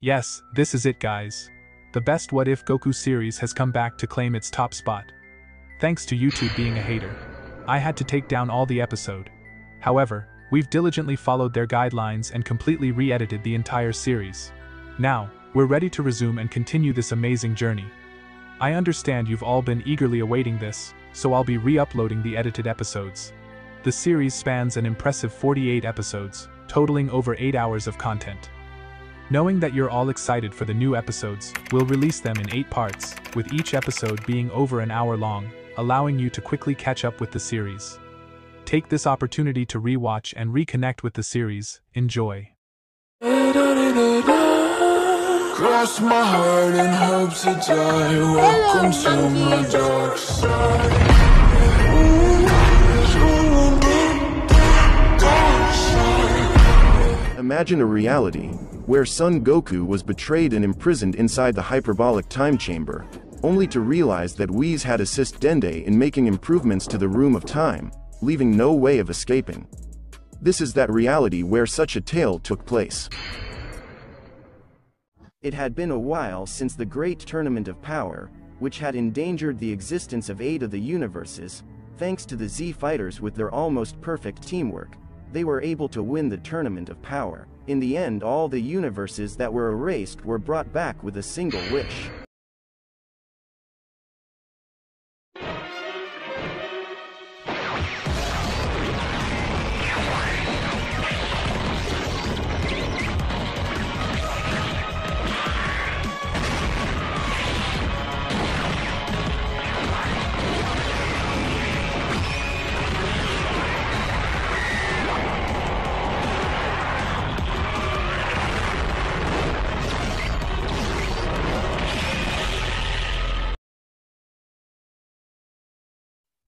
Yes, this is it, guys. The best What If Goku series has come back to claim its top spot. Thanks to YouTube being a hater, I had to take down all the episode. However, we've diligently followed their guidelines and completely re-edited the entire series. Now, we're ready to resume and continue this amazing journey. I understand you've all been eagerly awaiting this, so I'll be re-uploading the edited episodes. The series spans an impressive 48 episodes, totaling over 8 hours of content. Knowing that you're all excited for the new episodes, we'll release them in 8 parts, with each episode being over an hour long, allowing you to quickly catch up with the series. Take this opportunity to rewatch and reconnect with the series. Enjoy. Cross my heart and hope to die. Welcome to my dark side. Imagine a reality where Son Goku was betrayed and imprisoned inside the hyperbolic time chamber, only to realize that Whis had assisted Dende in making improvements to the Room of Time, leaving no way of escaping. This is that reality where such a tale took place. It had been a while since the Great Tournament of Power, which had endangered the existence of 8 of the universes. Thanks to the Z Fighters with their almost perfect teamwork, they were able to win the Tournament of Power. In the end, all the universes that were erased were brought back with a single wish.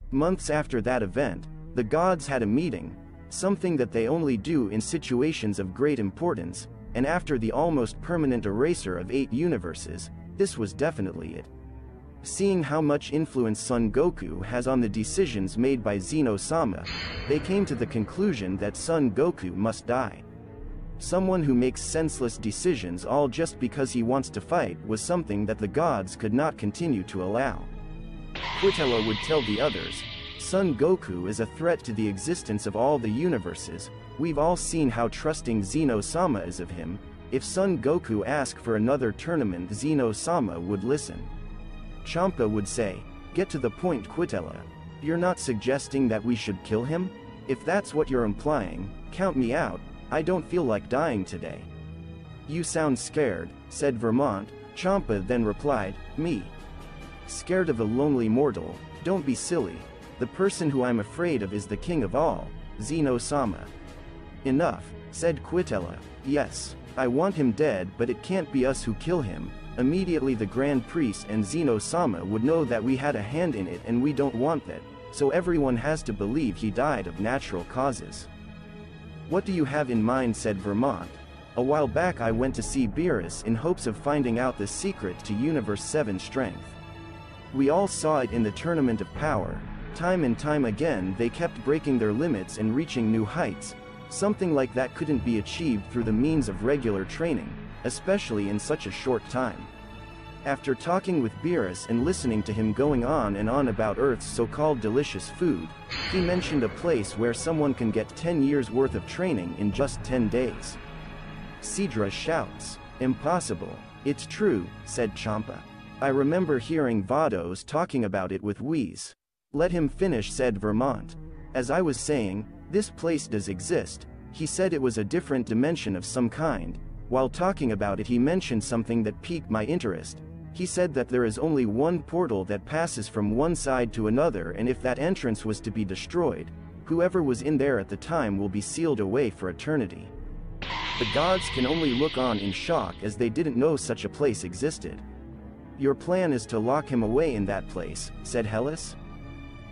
Months after that event, the gods had a meeting, something that they only do in situations of great importance, and after the almost permanent erasure of 8 universes, this was definitely it. Seeing how much influence Son Goku has on the decisions made by Zeno-sama, they came to the conclusion that Son Goku must die. Someone who makes senseless decisions all just because he wants to fight was something that the gods could not continue to allow. Quitella would tell the others, Son Goku is a threat to the existence of all the universes. We've all seen how trusting Zeno-sama is of him. If Son Goku asked for another tournament, Zeno-sama would listen. Champa would say, get to the point, Quitella. You're not suggesting that we should kill him? If that's what you're implying, count me out. I don't feel like dying today. You sound scared, said Vermont. Champa then replied, me. Scared of a lonely mortal? Don't be silly. The person who I'm afraid of is the king of all, Zeno-sama. Enough, said Quitella. Yes, I want him dead, but it can't be us who kill him. Immediately the Grand Priest and Zeno-sama would know that we had a hand in it, and we don't want that, so everyone has to believe he died of natural causes. What do you have in mind, said Vermont. A while back I went to see Beerus in hopes of finding out the secret to Universe 7's strength. We all saw it in the Tournament of Power. Time and time again they kept breaking their limits and reaching new heights. Something like that couldn't be achieved through the means of regular training, especially in such a short time. After talking with Beerus and listening to him going on and on about Earth's so-called delicious food, he mentioned a place where someone can get 10 years worth of training in just 10 days. Sidra shouts, impossible. It's true, said Champa. I remember hearing Vados talking about it with Whis. Let him finish, said Vermont. As I was saying, this place does exist. He said it was a different dimension of some kind. While talking about it, he mentioned something that piqued my interest. He said that there is only one portal that passes from one side to another, and if that entrance was to be destroyed, whoever was in there at the time will be sealed away for eternity. The gods can only look on in shock as they didn't know such a place existed. Your plan is to lock him away in that place, said Hellas.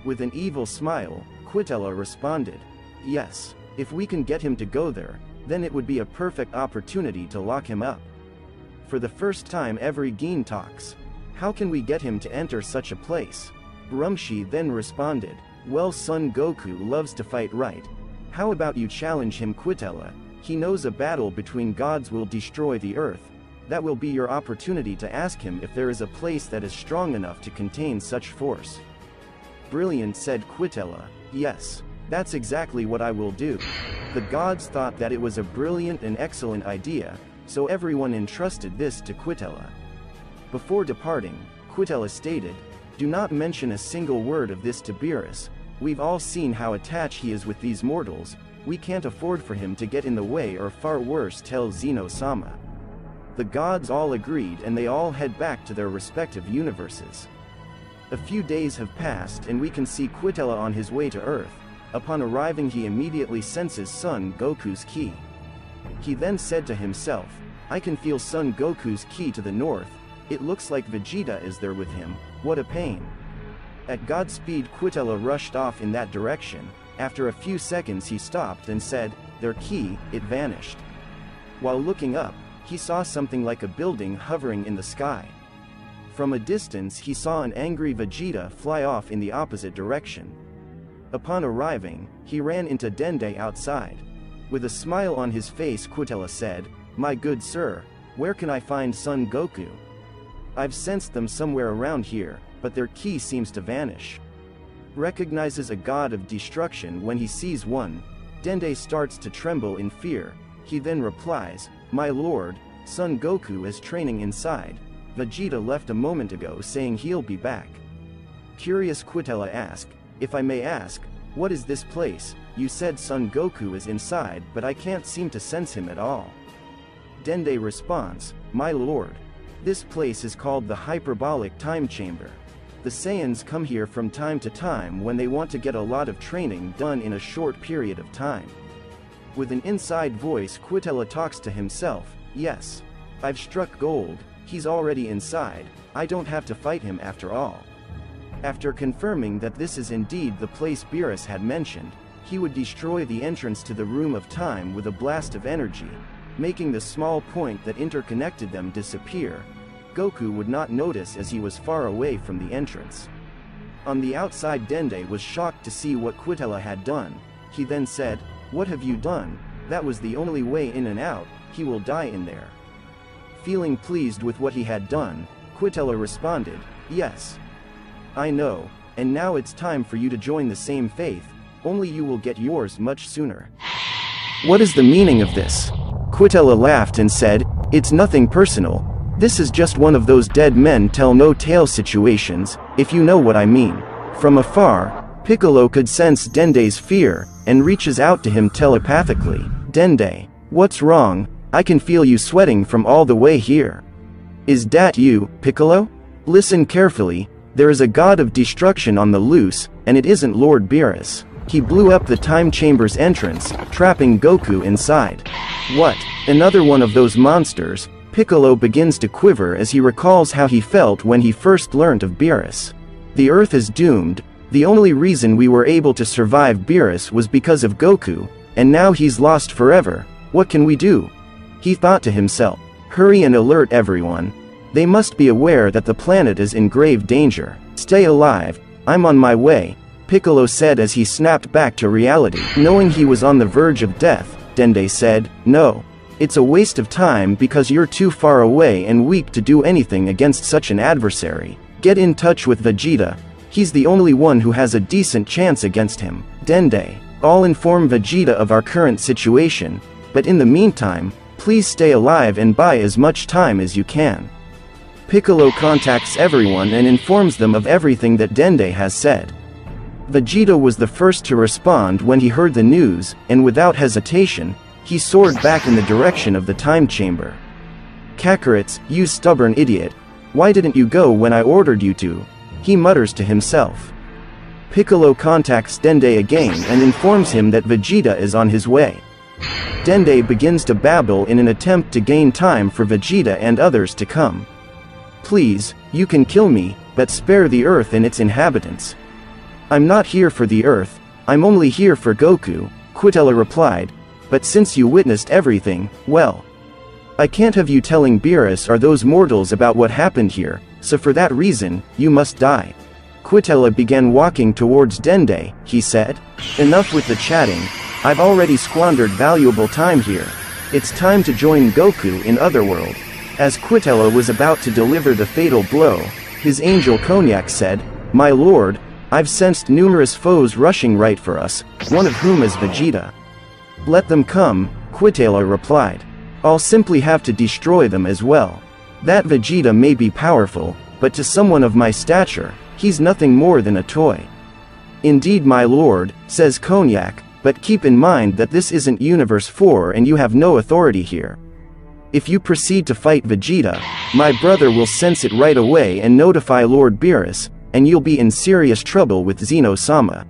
With an evil smile, Quitella responded, yes, if we can get him to go there, then it would be a perfect opportunity to lock him up. For the first time every Gene talks. How can we get him to enter such a place? Rumshi then responded, well, Son Goku loves to fight, right? How about you challenge him, Quitella? He knows a battle between gods will destroy the earth. That will be your opportunity to ask him if there is a place that is strong enough to contain such force." "Brilliant," said Quitella. "Yes. That's exactly what I will do." The gods thought that it was a brilliant and excellent idea, so everyone entrusted this to Quitella. Before departing, Quitella stated, "Do not mention a single word of this to Beerus. We've all seen how attached he is with these mortals. We can't afford for him to get in the way, or far worse, tell Zeno-sama." The gods all agreed, and they all head back to their respective universes. A few days have passed and we can see Quitella on his way to Earth. Upon arriving, he immediately senses Son Goku's ki. He then said to himself, "I can feel Son Goku's ki to the north. It looks like Vegeta is there with him. What a pain." At Godspeed, Quitella rushed off in that direction. After a few seconds he stopped and said, "Their ki, it vanished." While looking up, he saw something like a building hovering in the sky. From a distance he saw an angry Vegeta fly off in the opposite direction. Upon arriving, he ran into Dende outside. With a smile on his face, Quitella said, "My good sir, where can I find Son Goku? I've sensed them somewhere around here, but their ki seems to vanish." Recognizes a god of destruction when he sees one, Dende starts to tremble in fear. He then replies, "My lord, Son Goku is training inside. Vegeta left a moment ago saying he'll be back." Curious, Quitella asked, "If I may ask, what is this place? You said Son Goku is inside, but I can't seem to sense him at all." Dende responds, "My lord, this place is called the Hyperbolic Time Chamber. The Saiyans come here from time to time when they want to get a lot of training done in a short period of time." With an inside voice, Quitella talks to himself, "Yes. I've struck gold, he's already inside, I don't have to fight him after all." After confirming that this is indeed the place Beerus had mentioned, he would destroy the entrance to the Room of Time with a blast of energy, making the small point that interconnected them disappear. Goku would not notice as he was far away from the entrance. On the outside, Dende was shocked to see what Quitella had done. He then said, "What have you done? That was the only way in and out, he will die in there." Feeling pleased with what he had done, Quitella responded, "Yes. I know, and now it's time for you to join the same faith, only you will get yours much sooner." "What is the meaning of this?" Quitella laughed and said, "It's nothing personal. This is just one of those dead men tell no tale situations, if you know what I mean." From afar, Piccolo could sense Dende's fear, and reaches out to him telepathically. "Dende, what's wrong? I can feel you sweating from all the way here." "Is that you, Piccolo? Listen carefully, there is a god of destruction on the loose, and it isn't Lord Beerus. He blew up the time chamber's entrance, trapping Goku inside." "What? Another one of those monsters?" Piccolo begins to quiver as he recalls how he felt when he first learned of Beerus. "The Earth is doomed. The only reason we were able to survive Beerus was because of Goku, and now he's lost forever. What can we do?" He thought to himself. "Hurry and alert everyone. They must be aware that the planet is in grave danger. Stay alive, I'm on my way," Piccolo said as he snapped back to reality. Knowing he was on the verge of death, Dende said, "No. It's a waste of time because you're too far away and weak to do anything against such an adversary. Get in touch with Vegeta. He's the only one who has a decent chance against him. Dende, I'll inform Vegeta of our current situation, but in the meantime, please stay alive and buy as much time as you can." Piccolo contacts everyone and informs them of everything that Dende has said. Vegeta was the first to respond when he heard the news, and without hesitation, he soared back in the direction of the time chamber. "Kakarot, you stubborn idiot. Why didn't you go when I ordered you to?" he mutters to himself. Piccolo contacts Dende again and informs him that Vegeta is on his way. Dende begins to babble in an attempt to gain time for Vegeta and others to come. "Please, you can kill me, but spare the Earth and its inhabitants." "I'm not here for the Earth, I'm only here for Goku," Quitella replied, "but since you witnessed everything, well, I can't have you telling Beerus or those mortals about what happened here, so for that reason, you must die." Quitella began walking towards Dende. He said, "Enough with the chatting, I've already squandered valuable time here. It's time to join Goku in Otherworld." As Quitella was about to deliver the fatal blow, his angel Konyak said, "My lord, I've sensed numerous foes rushing right for us, one of whom is Vegeta." "Let them come," Quitella replied. "I'll simply have to destroy them as well. That Vegeta may be powerful, but to someone of my stature, he's nothing more than a toy." "Indeed, my lord," says Konyak, "but keep in mind that this isn't Universe 4 and you have no authority here. If you proceed to fight Vegeta, my brother will sense it right away and notify Lord Beerus, and you'll be in serious trouble with Zeno-sama."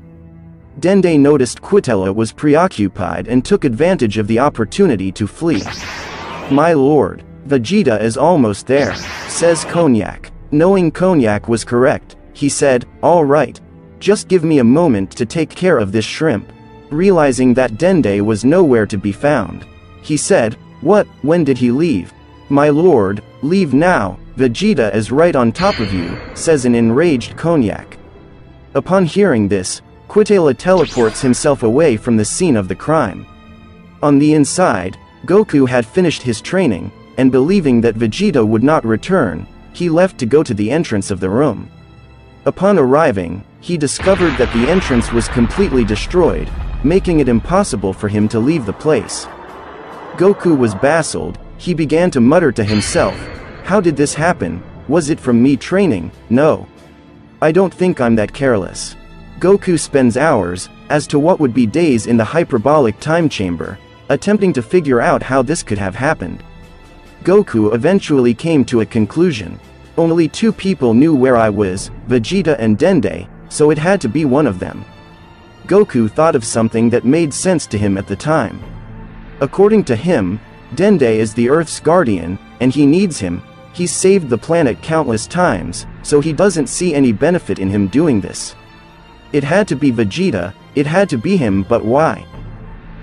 Dende noticed Quitella was preoccupied and took advantage of the opportunity to flee. "My lord, Vegeta is almost there," says Konyak. Knowing Konyak was correct, he said, "All right. Just give me a moment to take care of this shrimp." Realizing that Dende was nowhere to be found, he said, "What, when did he leave?" "My lord, leave now, Vegeta is right on top of you," says an enraged Konyak. Upon hearing this, Quitella teleports himself away from the scene of the crime. On the inside, Goku had finished his training, and believing that Vegeta would not return, he left to go to the entrance of the room. Upon arriving, he discovered that the entrance was completely destroyed, making it impossible for him to leave the place. Goku was baffled. He began to mutter to himself, "How did this happen? Was it from me training? No. I don't think I'm that careless." Goku spends hours, as to what would be days in the hyperbolic time chamber, attempting to figure out how this could have happened. Goku eventually came to a conclusion. Only two people knew where I was, Vegeta and Dende, so it had to be one of them. Goku thought of something that made sense to him at the time. According to him, Dende is the Earth's guardian, and he needs him. He's saved the planet countless times, so he doesn't see any benefit in him doing this. It had to be Vegeta, it had to be him, but why?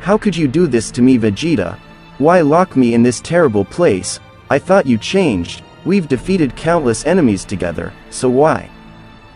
"How could you do this to me, Vegeta? Why lock me in this terrible place? I thought you changed. We've defeated countless enemies together, so why?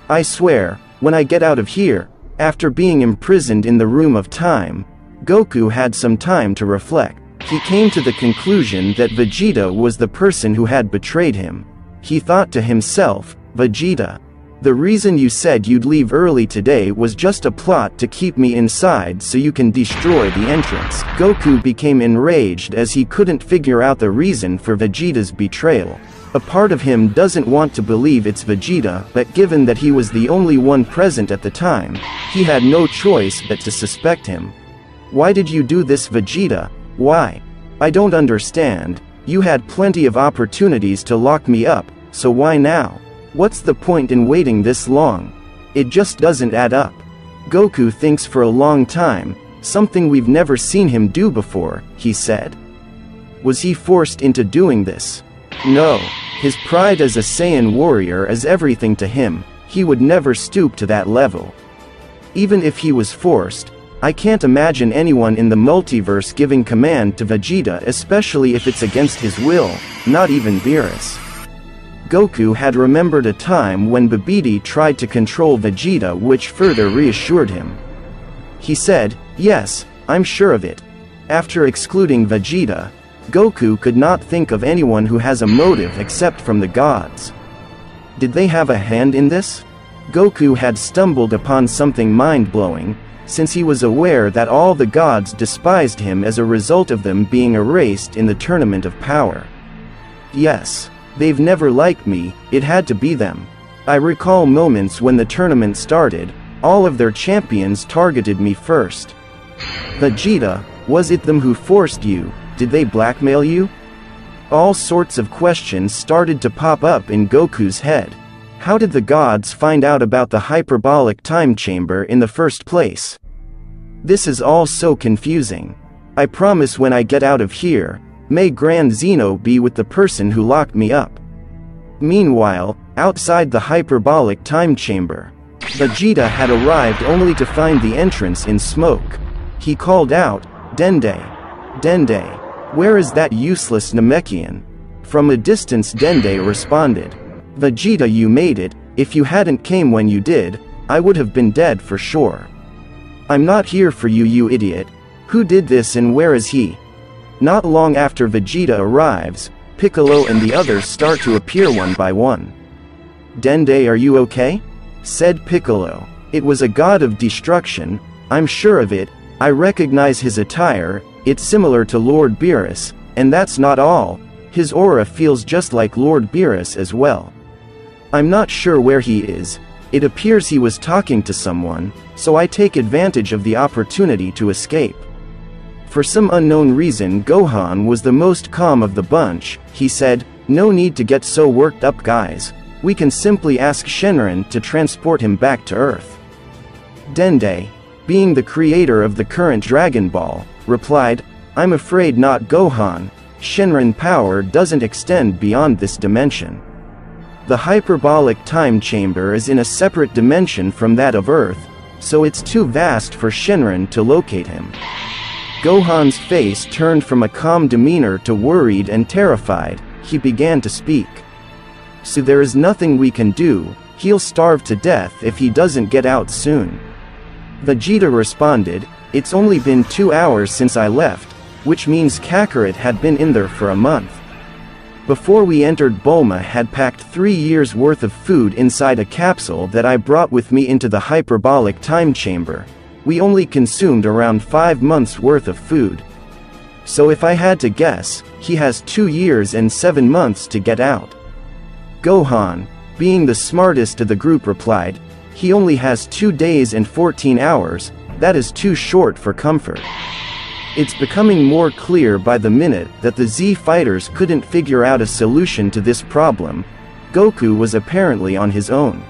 I swear, when I get out of here," after being imprisoned in the Room of Time, Goku had some time to reflect. He came to the conclusion that Vegeta was the person who had betrayed him. He thought to himself, "Vegeta, the reason you said you'd leave early today was just a plot to keep me inside so you can destroy the entrance." Goku became enraged as he couldn't figure out the reason for Vegeta's betrayal. A part of him doesn't want to believe it's Vegeta, but given that he was the only one present at the time, he had no choice but to suspect him. "Why did you do this, Vegeta? Why? I don't understand. You had plenty of opportunities to lock me up, so why now? What's the point in waiting this long? It just doesn't add up." Goku thinks for a long time, something we've never seen him do before, he said. Was he forced into doing this? No. His pride as a Saiyan warrior is everything to him. He would never stoop to that level. Even if he was forced, I can't imagine anyone in the multiverse giving command to Vegeta, especially if it's against his will, not even Beerus. Goku had remembered a time when Babidi tried to control Vegeta, which further reassured him. He said, "Yes, I'm sure of it." After excluding Vegeta, Goku could not think of anyone who has a motive except from the gods. Did they have a hand in this? Goku had stumbled upon something mind-blowing, since he was aware that all the gods despised him as a result of them being erased in the Tournament of Power. Yes, they've never liked me, it had to be them. I recall moments when the tournament started, all of their champions targeted me first. Vegeta, was it them who forced you? Did they blackmail you? All sorts of questions started to pop up in Goku's head. How did the gods find out about the hyperbolic time chamber in the first place? This is all so confusing. I promise when I get out of here, may Grand Zeno be with the person who locked me up. Meanwhile, outside the hyperbolic time chamber, Vegeta had arrived only to find the entrance in smoke. He called out, "Dende! Dende! Where is that useless Namekian?" From a distance Dende responded, "Vegeta, you made it. If you hadn't came when you did, I would have been dead for sure. I'm not here for you, you idiot. Who did this and where is he?" Not long after Vegeta arrives, Piccolo and the others start to appear one by one. "Dende, are you okay?" said Piccolo. "It was a god of destruction, I'm sure of it. I recognize his attire, it's similar to Lord Beerus, and that's not all, his aura feels just like Lord Beerus as well. I'm not sure where he is, it appears he was talking to someone, so I take advantage of the opportunity to escape." For some unknown reason Gohan was the most calm of the bunch. He said, "No need to get so worked up, guys. We can simply ask Shenron to transport him back to Earth." Dende, being the creator of the current Dragon Ball, replied, "I'm afraid not, Gohan. Shenron power doesn't extend beyond this dimension. The hyperbolic time chamber is in a separate dimension from that of Earth, so it's too vast for Shenron to locate him." Gohan's face turned from a calm demeanor to worried and terrified. He began to speak. "So there is nothing we can do, he'll starve to death if he doesn't get out soon." Vegeta responded, "It's only been 2 hours since I left, which means Kakarot had been in there for a month. Before we entered Bulma had packed 3 years worth of food inside a capsule that I brought with me into the hyperbolic time chamber. We only consumed around 5 months worth of food. So if I had to guess, he has 2 years and 7 months to get out." Gohan, being the smartest of the group, replied, "He only has 2 days and 14 hours, that is too short for comfort." It's becoming more clear by the minute that the Z fighters couldn't figure out a solution to this problem. Goku was apparently on his own.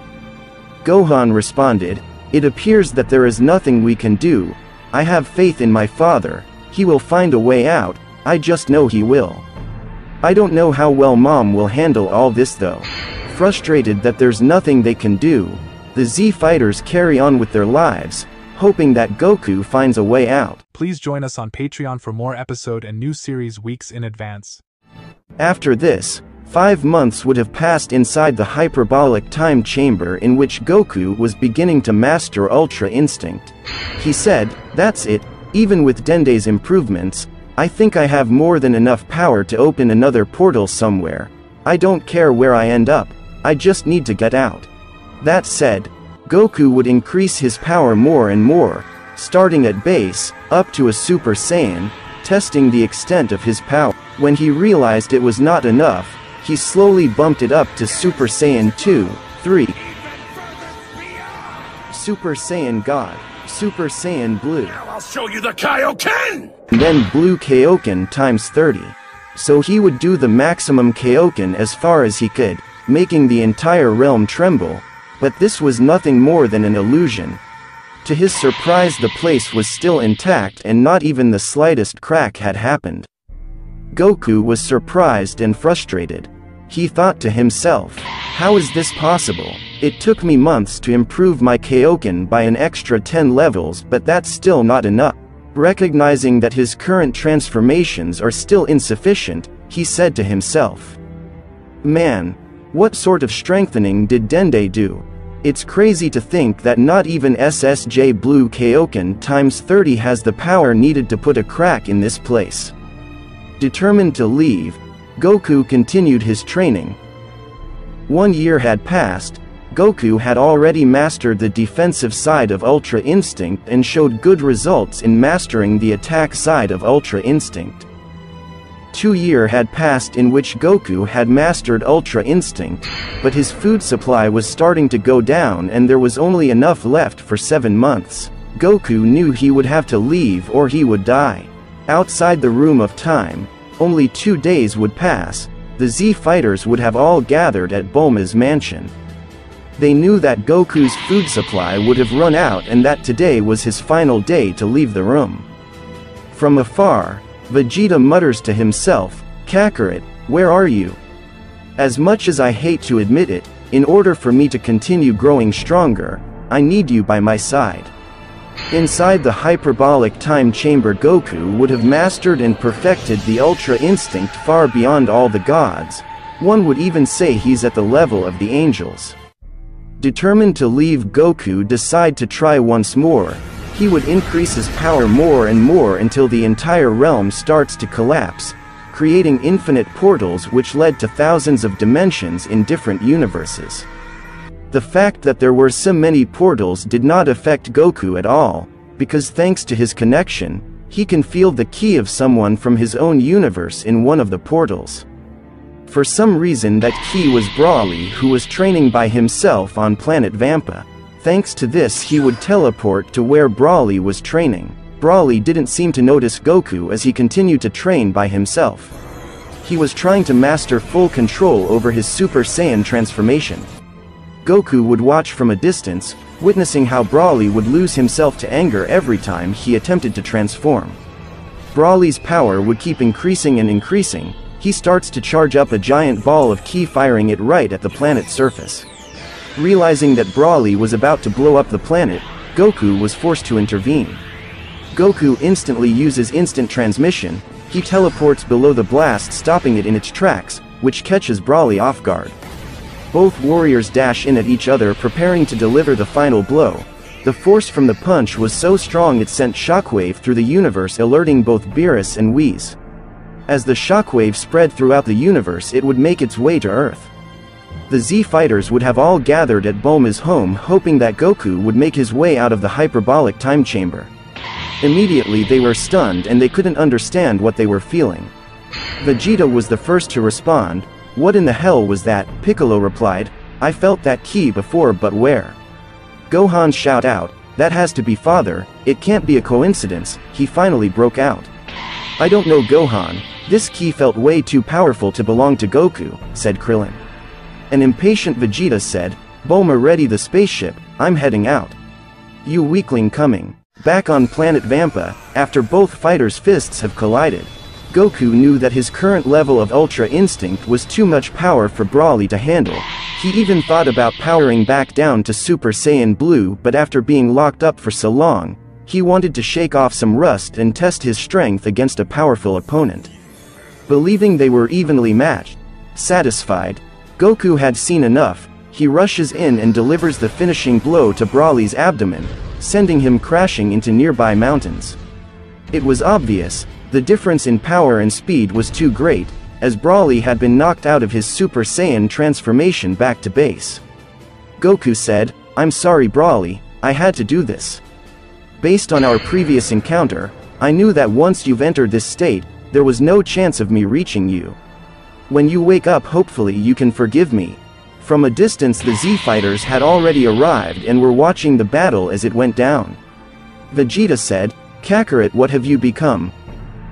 Gohan responded, "It appears that there is nothing we can do. I have faith in my father, he will find a way out, I just know he will. I don't know how well Mom will handle all this though." Frustrated that there's nothing they can do, the Z fighters carry on with their lives, hoping that Goku finds a way out. Please join us on Patreon for more episode and new series weeks in advance. After this, 5 months would have passed inside the hyperbolic time chamber in which Goku was beginning to master Ultra Instinct. He said, "That's it, even with Dende's improvements, I think I have more than enough power to open another portal somewhere. I don't care where I end up, I just need to get out." That said, Goku would increase his power more and more, starting at base, up to a Super Saiyan, testing the extent of his power. When he realized it was not enough, he slowly bumped it up to Super Saiyan 2, 3. Super Saiyan God, Super Saiyan Blue. Now I'll show you the Kaioken! And then Blue Kaioken times 30. So he would do the maximum Kaioken as far as he could, making the entire realm tremble. But this was nothing more than an illusion. To his surprise, the place was still intact and not even the slightest crack had happened. Goku was surprised and frustrated. He thought to himself, "How is this possible? It took me months to improve my Kaioken by an extra 10 levels, but that's still not enough." Recognizing that his current transformations are still insufficient, he said to himself, "Man, what sort of strengthening did Dende do? It's crazy to think that not even SSJ Blue Kaioken times 30 has the power needed to put a crack in this place." Determined to leave, Goku continued his training. 1 year had passed. Goku had already mastered the defensive side of Ultra Instinct and showed good results in mastering the attack side of Ultra Instinct. 2 years had passed in which Goku had mastered Ultra Instinct, but his food supply was starting to go down and there was only enough left for 7 months. Goku knew he would have to leave or he would die. Outside the Room of Time, only 2 days would pass, the Z fighters would have all gathered at Bulma's mansion. They knew that Goku's food supply would have run out and that today was his final day to leave the room. From afar, Vegeta mutters to himself, "Kakarot, where are you? As much as I hate to admit it, in order for me to continue growing stronger, I need you by my side." Inside the hyperbolic time chamber, Goku would have mastered and perfected the Ultra Instinct far beyond all the gods. One would even say he's at the level of the angels. Determined to leave, Goku decided to try once more. He would increase his power more and more until the entire realm starts to collapse, creating infinite portals which led to thousands of dimensions in different universes. The fact that there were so many portals did not affect Goku at all, because thanks to his connection, he can feel the ki of someone from his own universe in one of the portals. For some reason that ki was Broly, who was training by himself on planet Vampa. Thanks to this he would teleport to where Broly was training. Broly didn't seem to notice Goku as he continued to train by himself. He was trying to master full control over his Super Saiyan transformation. Goku would watch from a distance, witnessing how Broly would lose himself to anger every time he attempted to transform. Broly's power would keep increasing and increasing. He starts to charge up a giant ball of ki, firing it right at the planet's surface. Realizing that Broly was about to blow up the planet, Goku was forced to intervene. Goku instantly uses instant transmission. He teleports below the blast, stopping it in its tracks, which catches Broly off guard. Both warriors dash in at each other, preparing to deliver the final blow. The force from the punch was so strong it sent shockwave through the universe, alerting both Beerus and Whis. As the shockwave spread throughout the universe, it would make its way to Earth. The Z fighters would have all gathered at Bulma's home, hoping that Goku would make his way out of the hyperbolic time chamber. Immediately they were stunned and they couldn't understand what they were feeling. Vegeta was the first to respond. "What in the hell was that?" Piccolo replied. "I felt that ki before, but where?" Gohan shout out, "That has to be Father, it can't be a coincidence," he finally broke out. "I don't know Gohan, this ki felt way too powerful to belong to Goku," said Krillin. An impatient Vegeta said, "Bulma, ready the spaceship, I'm heading out." "You weakling coming." Back on planet Vampa, after both fighters' fists have collided, Goku knew that his current level of Ultra Instinct was too much power for Broly to handle. He even thought about powering back down to Super Saiyan Blue, but after being locked up for so long, he wanted to shake off some rust and test his strength against a powerful opponent. Believing they were evenly matched, satisfied, Goku had seen enough. He rushes in and delivers the finishing blow to Broly's abdomen, sending him crashing into nearby mountains. It was obvious, the difference in power and speed was too great, as Broly had been knocked out of his Super Saiyan transformation back to base. Goku said, "I'm sorry Broly, I had to do this. Based on our previous encounter, I knew that once you've entered this state, there was no chance of me reaching you. When you wake up, hopefully you can forgive me." From a distance the Z fighters had already arrived and were watching the battle as it went down. Vegeta said, "Kakarot, what have you become?"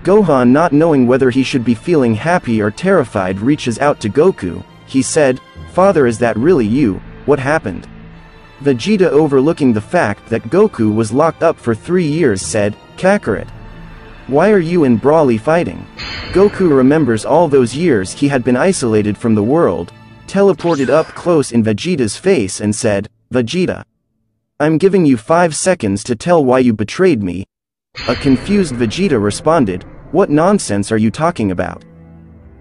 Gohan, not knowing whether he should be feeling happy or terrified, reaches out to Goku. He said, "Father, is that really you? What happened?" Vegeta, overlooking the fact that Goku was locked up for 3 years, said, "Kakarot, why are you and Broly fighting?" Goku remembers all those years he had been isolated from the world, teleported up close in Vegeta's face and said, "Vegeta, I'm giving you 5 seconds to tell why you betrayed me." A confused Vegeta responded, "What nonsense are you talking about?"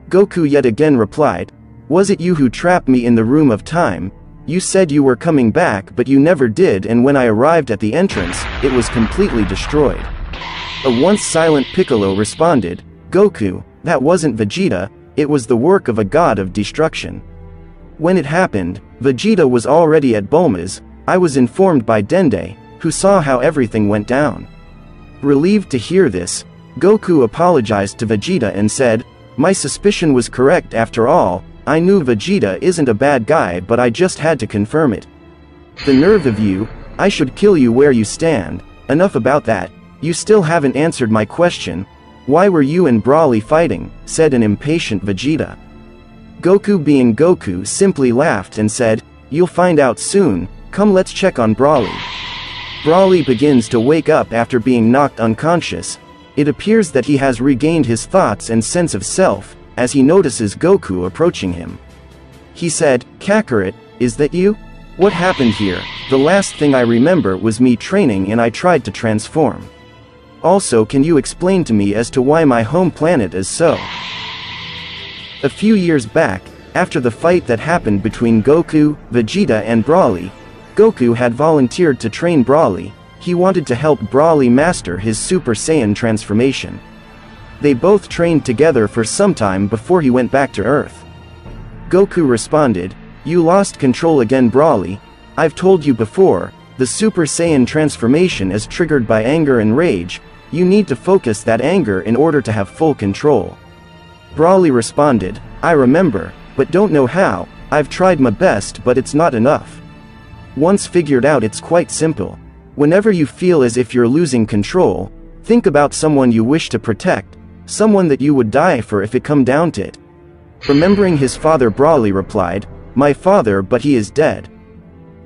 Goku yet again replied, "Was it you who trapped me in the room of time? You said you were coming back but you never did, and when I arrived at the entrance, it was completely destroyed." A once silent Piccolo responded, "Goku, that wasn't Vegeta, it was the work of a god of destruction." When it happened, Vegeta was already at Bulma's. I was informed by Dende, who saw how everything went down. Relieved to hear this, Goku apologized to Vegeta and said, "My suspicion was correct after all. I knew Vegeta isn't a bad guy, but I just had to confirm it. The nerve of you, I should kill you where you stand." "Enough about that, you still haven't answered my question. Why were you and Broly fighting?" said an impatient Vegeta. Goku, being Goku, simply laughed and said, "You'll find out soon, come let's check on Broly." Broly begins to wake up after being knocked unconscious. It appears that he has regained his thoughts and sense of self, as he notices Goku approaching him. He said, "Kakarot, is that you? What happened here? The last thing I remember was me training and I tried to transform. Also, can you explain to me as to why my home planet is so?" A few years back, after the fight that happened between Goku, Vegeta and Broly, Goku had volunteered to train Broly. He wanted to help Broly master his Super Saiyan transformation. They both trained together for some time before he went back to Earth. Goku responded, "You lost control again, Broly. I've told you before, the Super Saiyan transformation is triggered by anger and rage. You need to focus that anger in order to have full control." Broly responded, "I remember, but don't know how. I've tried my best, but it's not enough. Once figured out, it's quite simple. Whenever you feel as if you're losing control, think about someone you wish to protect, someone that you would die for if it come down to it." Remembering his father, Broly replied, "My father, but he is dead."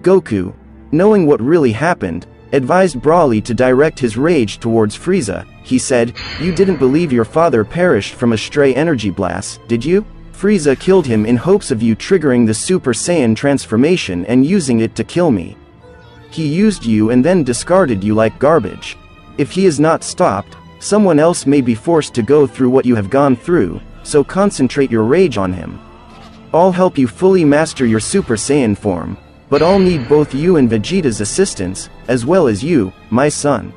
Goku, knowing what really happened, advised Broly to direct his rage towards Frieza. He said, "You didn't believe your father perished from a stray energy blast, did you? Frieza killed him in hopes of you triggering the Super Saiyan transformation and using it to kill me. He used you and then discarded you like garbage. If he is not stopped, someone else may be forced to go through what you have gone through, so concentrate your rage on him. I'll help you fully master your Super Saiyan form, but I'll need both you and Vegeta's assistance, as well as you, my son."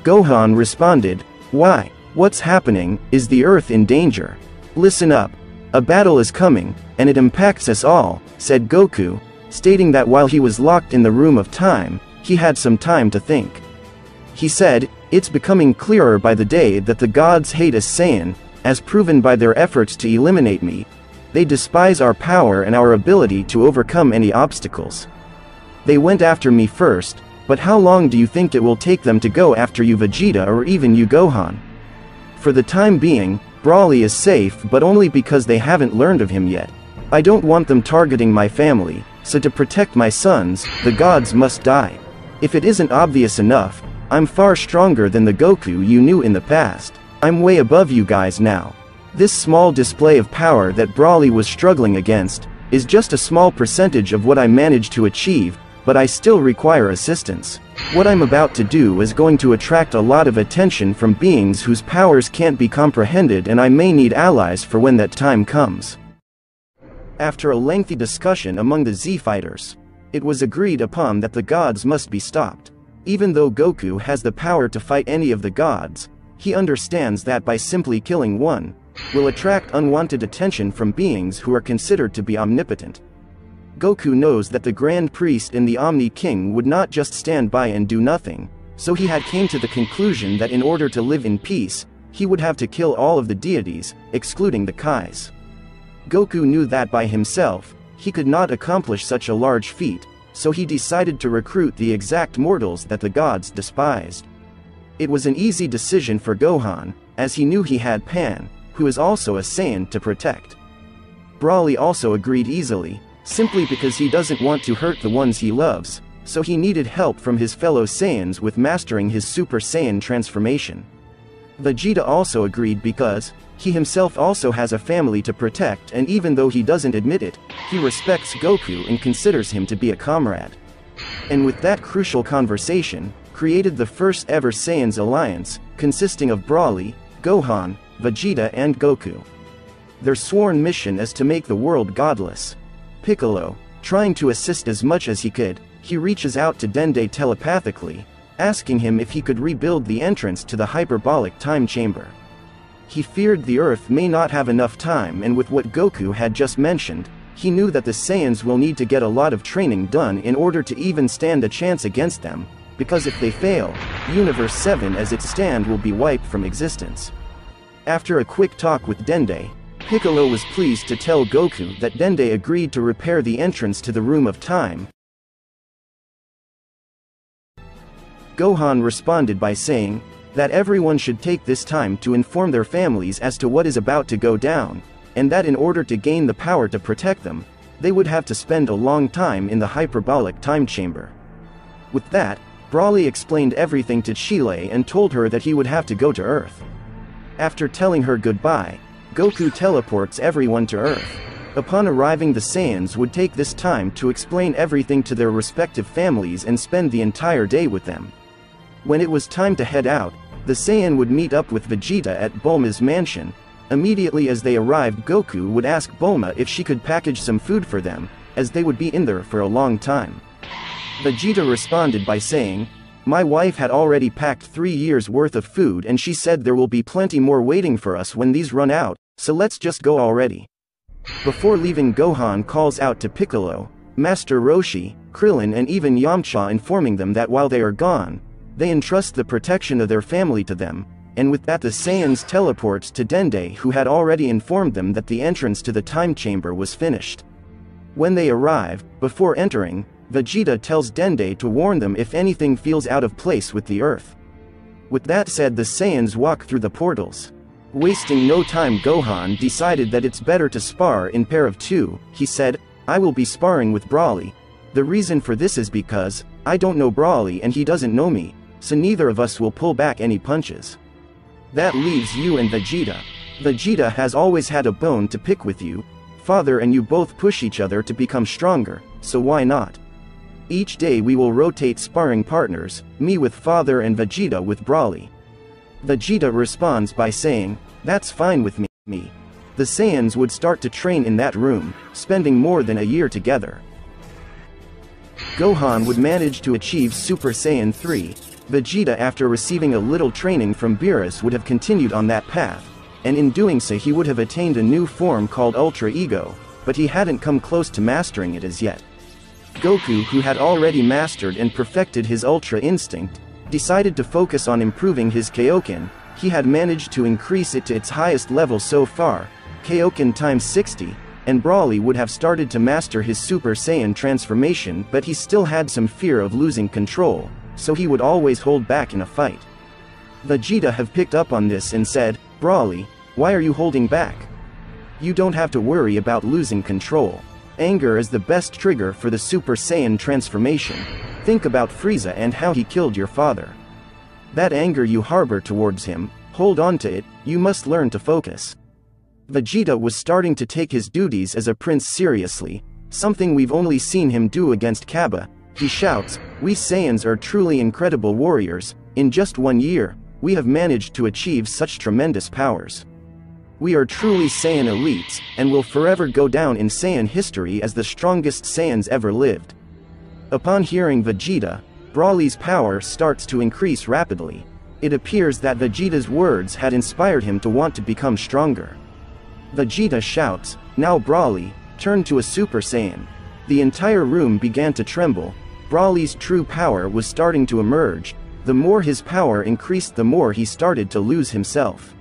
Gohan responded, "Why? What's happening? Is the Earth in danger? Listen up. A battle is coming, and it impacts us all," said Goku, stating that while he was locked in the Room of Time, he had some time to think. He said, "It's becoming clearer by the day that the gods hate us Saiyan, as proven by their efforts to eliminate me. They despise our power and our ability to overcome any obstacles. They went after me first, but how long do you think it will take them to go after you, Vegeta, or even you, Gohan? For the time being, Broly is safe, but only because they haven't learned of him yet. I don't want them targeting my family, so to protect my sons, the gods must die. If it isn't obvious enough, I'm far stronger than the Goku you knew in the past. I'm way above you guys now. This small display of power that Broly was struggling against is just a small percentage of what I managed to achieve, but I still require assistance. What I'm about to do is going to attract a lot of attention from beings whose powers can't be comprehended, and I may need allies for when that time comes." After a lengthy discussion among the Z fighters, it was agreed upon that the gods must be stopped. Even though Goku has the power to fight any of the gods, he understands that by simply killing one, will attract unwanted attention from beings who are considered to be omnipotent. Goku knows that the Grand Priest and the Omni King would not just stand by and do nothing, so he had came to the conclusion that in order to live in peace, he would have to kill all of the deities, excluding the Kais. Goku knew that by himself, he could not accomplish such a large feat, so he decided to recruit the exact mortals that the gods despised. It was an easy decision for Gohan, as he knew he had Pan, who is also a Saiyan, to protect. Broly also agreed easily, simply because he doesn't want to hurt the ones he loves, so he needed help from his fellow Saiyans with mastering his Super Saiyan transformation. Vegeta also agreed because he himself also has a family to protect, and even though he doesn't admit it, he respects Goku and considers him to be a comrade. And with that crucial conversation, created the first ever Saiyans alliance, consisting of Broly, Gohan, Vegeta and Goku. Their sworn mission is to make the world godless. Piccolo, trying to assist as much as he could, he reaches out to Dende telepathically, asking him if he could rebuild the entrance to the hyperbolic time chamber. He feared the Earth may not have enough time, and with what Goku had just mentioned, he knew that the Saiyans will need to get a lot of training done in order to even stand a chance against them, because if they fail, Universe 7 as it stands will be wiped from existence. After a quick talk with Dende, Piccolo was pleased to tell Goku that Dende agreed to repair the entrance to the Room of Time. Gohan responded by saying that everyone should take this time to inform their families as to what is about to go down, and that in order to gain the power to protect them, they would have to spend a long time in the hyperbolic time chamber. With that, Broly explained everything to Chile and told her that he would have to go to Earth. After telling her goodbye, Goku teleports everyone to Earth. Upon arriving, the Saiyans would take this time to explain everything to their respective families and spend the entire day with them. When it was time to head out, the Saiyan would meet up with Vegeta at Bulma's mansion. Immediately as they arrived, Goku would ask Bulma if she could package some food for them, as they would be in there for a long time. Vegeta responded by saying, My wife had already packed 3 years worth of food and she said there will be plenty more waiting for us when these run out, so let's just go already. Before leaving, Gohan calls out to Piccolo, Master Roshi, Krillin and even Yamcha, informing them that while they are gone, they entrust the protection of their family to them, and with that the Saiyans teleport to Dende, who had already informed them that the entrance to the time chamber was finished. When they arrive, before entering, Vegeta tells Dende to warn them if anything feels out of place with the Earth. With that said, the Saiyans walk through the portals. Wasting no time, Gohan decided that it's better to spar in pair of 2. He said, I will be sparring with Broly. The reason for this is because I don't know Broly and he doesn't know me, so neither of us will pull back any punches. That leaves you and Vegeta. Vegeta has always had a bone to pick with you. Father and you both push each other to become stronger, so why not? Each day we will rotate sparring partners, me with Father and Vegeta with Broly. Vegeta responds by saying, that's fine with me. The Saiyans would start to train in that room, spending more than a year together. Gohan would manage to achieve Super Saiyan 3. Vegeta, after receiving a little training from Beerus, would have continued on that path, and in doing so he would have attained a new form called Ultra Ego, but he hadn't come close to mastering it as yet. Goku, who had already mastered and perfected his Ultra Instinct, decided to focus on improving his Kaioken. He had managed to increase it to its highest level so far, Kaioken times 60, and Broly would have started to master his Super Saiyan transformation, but he still had some fear of losing control, so he would always hold back in a fight. Vegeta have picked up on this and said, Broly, why are you holding back? You don't have to worry about losing control. Anger is the best trigger for the Super Saiyan transformation. Think about Frieza and how he killed your father. That anger you harbor towards him, hold on to it, you must learn to focus. Vegeta was starting to take his duties as a prince seriously, something we've only seen him do against Cabba. He shouts, we Saiyans are truly incredible warriors. In just 1 year, we have managed to achieve such tremendous powers. We are truly Saiyan elites, and will forever go down in Saiyan history as the strongest Saiyans ever lived. Upon hearing Vegeta, Broly's power starts to increase rapidly. It appears that Vegeta's words had inspired him to want to become stronger. Vegeta shouts, now Broly, turn to a Super Saiyan. The entire room began to tremble. Broly's true power was starting to emerge. The more his power increased, the more he started to lose himself.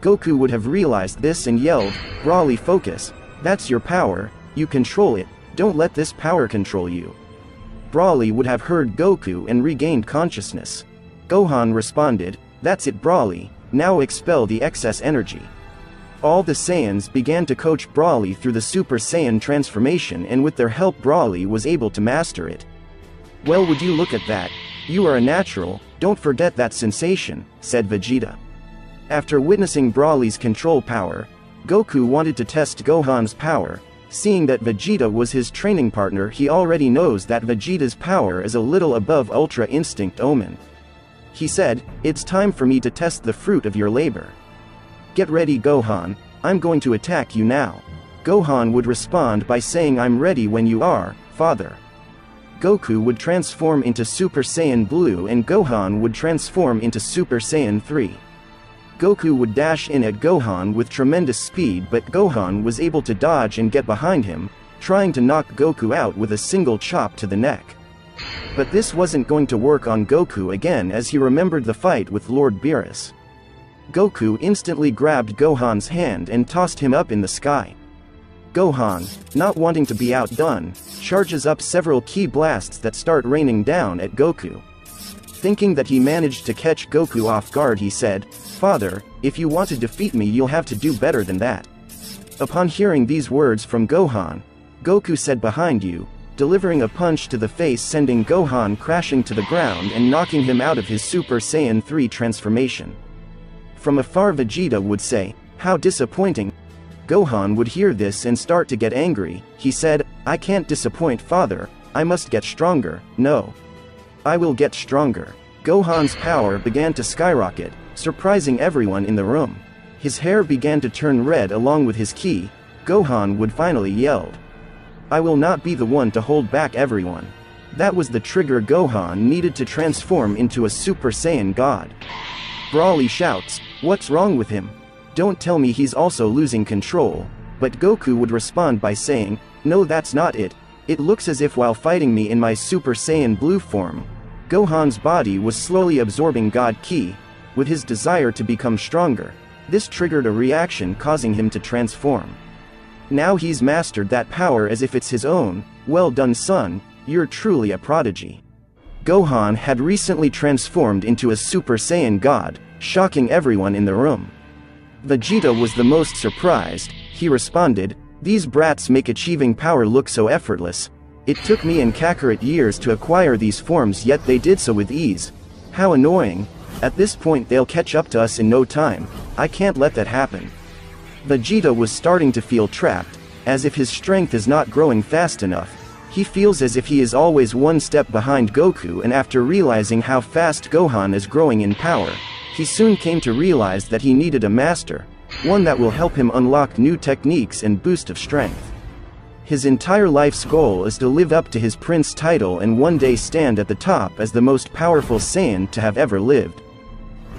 Goku would have realized this and yelled, Broly, focus. That's your power, you control it, don't let this power control you. Broly would have heard Goku and regained consciousness. Gohan responded, that's it Broly, now expel the excess energy. All the Saiyans began to coach Broly through the Super Saiyan transformation, and with their help Broly was able to master it. Well, would you look at that? You are a natural, don't forget that sensation, said Vegeta. After witnessing Broly's control power, Goku wanted to test Gohan's power. Seeing that Vegeta was his training partner, he already knows that Vegeta's power is a little above Ultra Instinct Omen. He said, it's time for me to test the fruit of your labor. Get ready Gohan, I'm going to attack you now. Gohan would respond by saying, I'm ready when you are, father. Goku would transform into Super Saiyan Blue and Gohan would transform into Super Saiyan 3. Goku would dash in at Gohan with tremendous speed, but Gohan was able to dodge and get behind him, trying to knock Goku out with a single chop to the neck. But this wasn't going to work on Goku again, as he remembered the fight with Lord Beerus. Goku instantly grabbed Gohan's hand and tossed him up in the sky. Gohan, not wanting to be outdone, charges up several ki blasts that start raining down at Goku. Thinking that he managed to catch Goku off guard, he said, Father, if you want to defeat me you'll have to do better than that. Upon hearing these words from Gohan, Goku said, behind you, delivering a punch to the face, sending Gohan crashing to the ground and knocking him out of his Super Saiyan 3 transformation. From afar Vegeta would say, how disappointing. Gohan would hear this and start to get angry. He said, I can't disappoint father, I must get stronger. No. I will get stronger. Gohan's power began to skyrocket, surprising everyone in the room. His hair began to turn red along with his ki. Gohan would finally yelled, I will not be the one to hold back everyone. That was the trigger Gohan needed to transform into a Super Saiyan God. Broly shouts, "What's wrong with him? Don't tell me he's also losing control." But Goku would respond by saying, "No, that's not it. It looks as if while fighting me in my Super Saiyan Blue form, Gohan's body was slowly absorbing God Ki, with his desire to become stronger. This triggered a reaction causing him to transform. Now he's mastered that power as if it's his own. Well done, son, you're truly a prodigy." Gohan had recently transformed into a Super Saiyan God, shocking everyone in the room. Vegeta was the most surprised. He responded, "These brats make achieving power look so effortless. It took me and Kakarot years to acquire these forms, yet they did so with ease. How annoying. At this point they'll catch up to us in no time. I can't let that happen." Vegeta was starting to feel trapped, as if his strength is not growing fast enough. He feels as if he is always one step behind Goku, and after realizing how fast Gohan is growing in power, he soon came to realize that he needed a master, one that will help him unlock new techniques and boost of strength. His entire life's goal is to live up to his prince title and one day stand at the top as the most powerful Saiyan to have ever lived.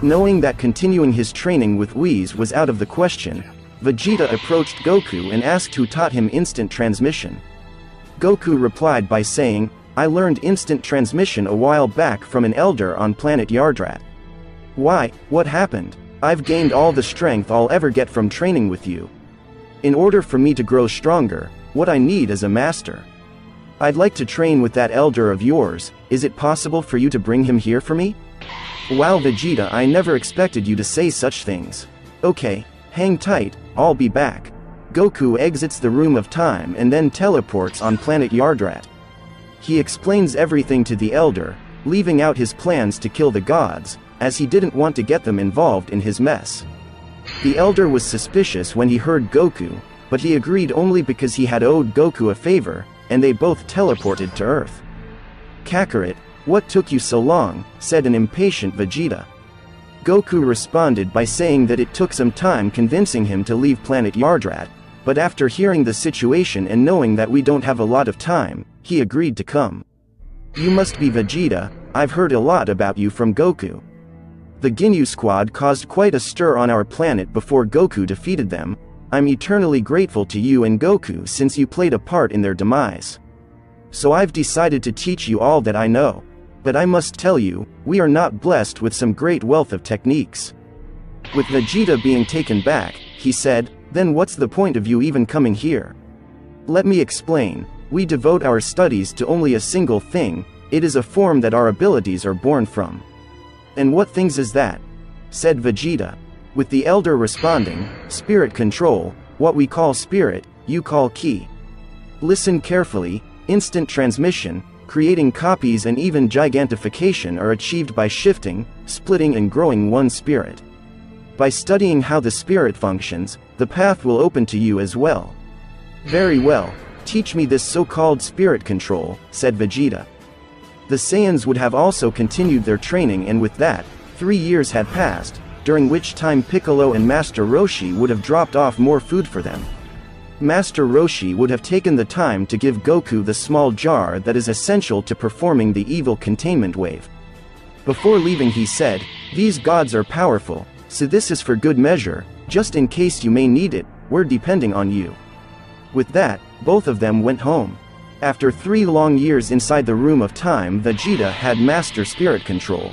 Knowing that continuing his training with Whis was out of the question, Vegeta approached Goku and asked who taught him instant transmission. Goku replied by saying, "I learned instant transmission a while back from an elder on planet Yardrat." "Why, what happened? I've gained all the strength I'll ever get from training with you. In order for me to grow stronger, what I need is a master. I'd like to train with that elder of yours. Is it possible for you to bring him here for me?" "Wow, Vegeta, I never expected you to say such things. Okay, hang tight, I'll be back." Goku exits the room of time and then teleports on planet Yardrat. He explains everything to the elder, leaving out his plans to kill the gods, as he didn't want to get them involved in his mess. The elder was suspicious when he heard Goku, but he agreed only because he had owed Goku a favor, and they both teleported to Earth. "Kakarot, what took you so long?" said an impatient Vegeta. Goku responded by saying that it took some time convincing him to leave planet Yardrat, but after hearing the situation and knowing that we don't have a lot of time, he agreed to come. "You must be Vegeta, I've heard a lot about you from Goku. The Ginyu Squad caused quite a stir on our planet before Goku defeated them. I'm eternally grateful to you and Goku since you played a part in their demise. So I've decided to teach you all that I know. But I must tell you, we are not blessed with some great wealth of techniques." With Vegeta being taken back, he said, "Then what's the point of you even coming here?" "Let me explain. We devote our studies to only a single thing. It is a form that our abilities are born from." "And what things is that?" said Vegeta. With the elder responding, "Spirit control, what we call spirit, you call ki. Listen carefully, instant transmission, creating copies and even gigantification are achieved by shifting, splitting and growing one spirit. By studying how the spirit functions, the path will open to you as well." "Very well, teach me this so-called spirit control," said Vegeta. The Saiyans would have also continued their training, and with that, 3 years had passed, during which time Piccolo and Master Roshi would have dropped off more food for them. Master Roshi would have taken the time to give Goku the small jar that is essential to performing the evil containment wave. Before leaving he said, "These gods are powerful, so this is for good measure, just in case you may need it, we're depending on you." With that, both of them went home. After 3 long years inside the room of time, Vegeta had Master Spirit Control.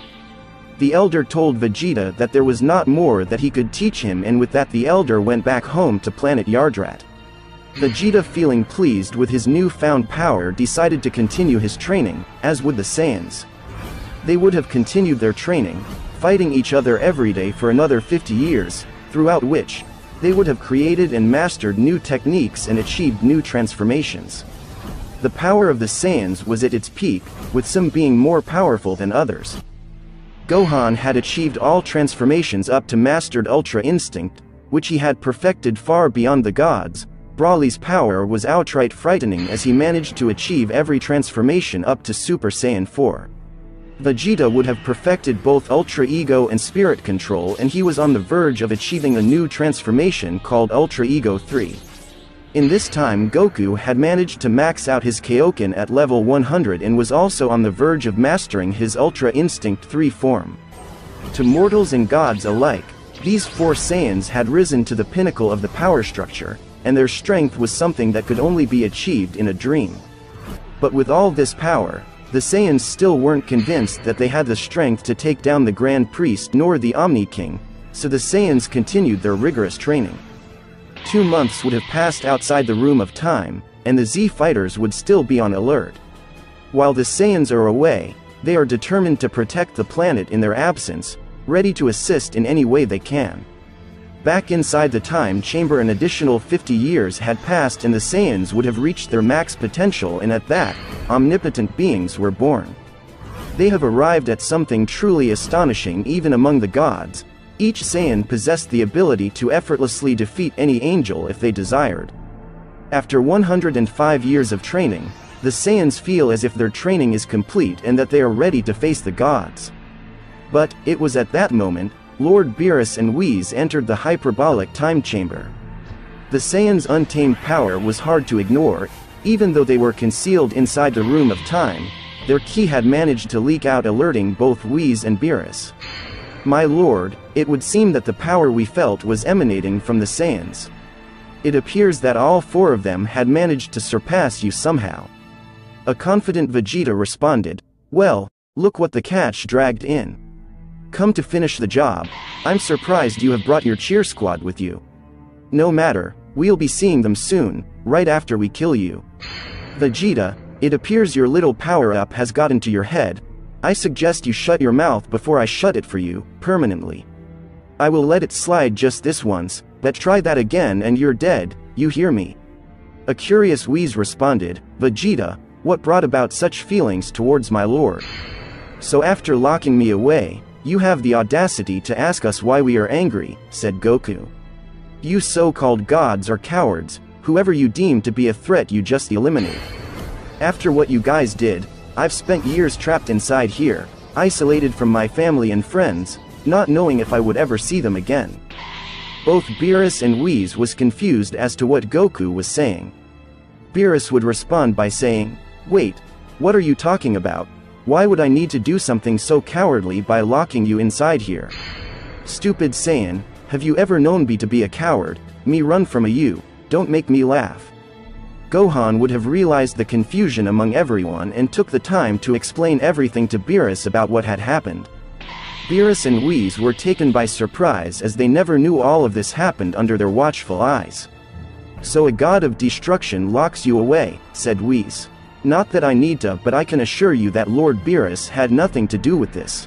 The elder told Vegeta that there was not more that he could teach him, and with that the elder went back home to planet Yardrat. Vegeta, feeling pleased with his newfound power, decided to continue his training, as would the Saiyans. They would have continued their training, fighting each other every day for another 50 years, throughout which, they would have created and mastered new techniques and achieved new transformations. The power of the Saiyans was at its peak, with some being more powerful than others. Gohan had achieved all transformations up to mastered Ultra Instinct, which he had perfected far beyond the gods. Broly's power was outright frightening as he managed to achieve every transformation up to Super Saiyan 4. Vegeta would have perfected both Ultra Ego and Spirit Control, and he was on the verge of achieving a new transformation called Ultra Ego 3. In this time Goku had managed to max out his Kaioken at level 100 and was also on the verge of mastering his Ultra Instinct 3 form. To mortals and gods alike, these 4 Saiyans had risen to the pinnacle of the power structure, and their strength was something that could only be achieved in a dream. But with all this power, the Saiyans still weren't convinced that they had the strength to take down the Grand Priest nor the Omni King, so the Saiyans continued their rigorous training. 2 months would have passed outside the Room of Time, and the Z fighters would still be on alert. While the Saiyans are away, they are determined to protect the planet in their absence, ready to assist in any way they can. Back inside the time chamber an additional 50 years had passed and the Saiyans would have reached their max potential, and at that, omnipotent beings were born. They have arrived at something truly astonishing even among the gods. Each Saiyan possessed the ability to effortlessly defeat any angel if they desired. After 105 years of training, the Saiyans feel as if their training is complete and that they are ready to face the gods. But, it was at that moment, Lord Beerus and Whis entered the hyperbolic time chamber. The Saiyans' untamed power was hard to ignore. Even though they were concealed inside the Room of Time, their ki had managed to leak out, alerting both Whis and Beerus. "My lord, it would seem that the power we felt was emanating from the Saiyans. It appears that all 4 of them had managed to surpass you somehow." A confident Vegeta responded, "Well, look what the catch dragged in. Come to finish the job. I'm surprised you have brought your cheer squad with you. No matter, we'll be seeing them soon, right after we kill you. Vegeta, it appears your little power-up has gotten to your head. I suggest you shut your mouth before I shut it for you, permanently. I will let it slide just this once, but try that again and you're dead, you hear me?" A curious Whis responded, "Vegeta, what brought about such feelings towards my lord? So after locking me away, you have the audacity to ask us why we are angry," said Goku. "You so-called gods are cowards. Whoever you deem to be a threat you just eliminate. After what you guys did, I've spent years trapped inside here, isolated from my family and friends, not knowing if I would ever see them again." Both Beerus and Whis was confused as to what Goku was saying. Beerus would respond by saying, "Wait, what are you talking about? Why would I need to do something so cowardly by locking you inside here? Stupid Saiyan, have you ever known me to be a coward? Me run from you, don't make me laugh." Gohan would have realized the confusion among everyone and took the time to explain everything to Beerus about what had happened. Beerus and Whis were taken by surprise as they never knew all of this happened under their watchful eyes. "So a god of destruction locks you away," said Whis. "Not that I need to, but I can assure you that Lord Beerus had nothing to do with this.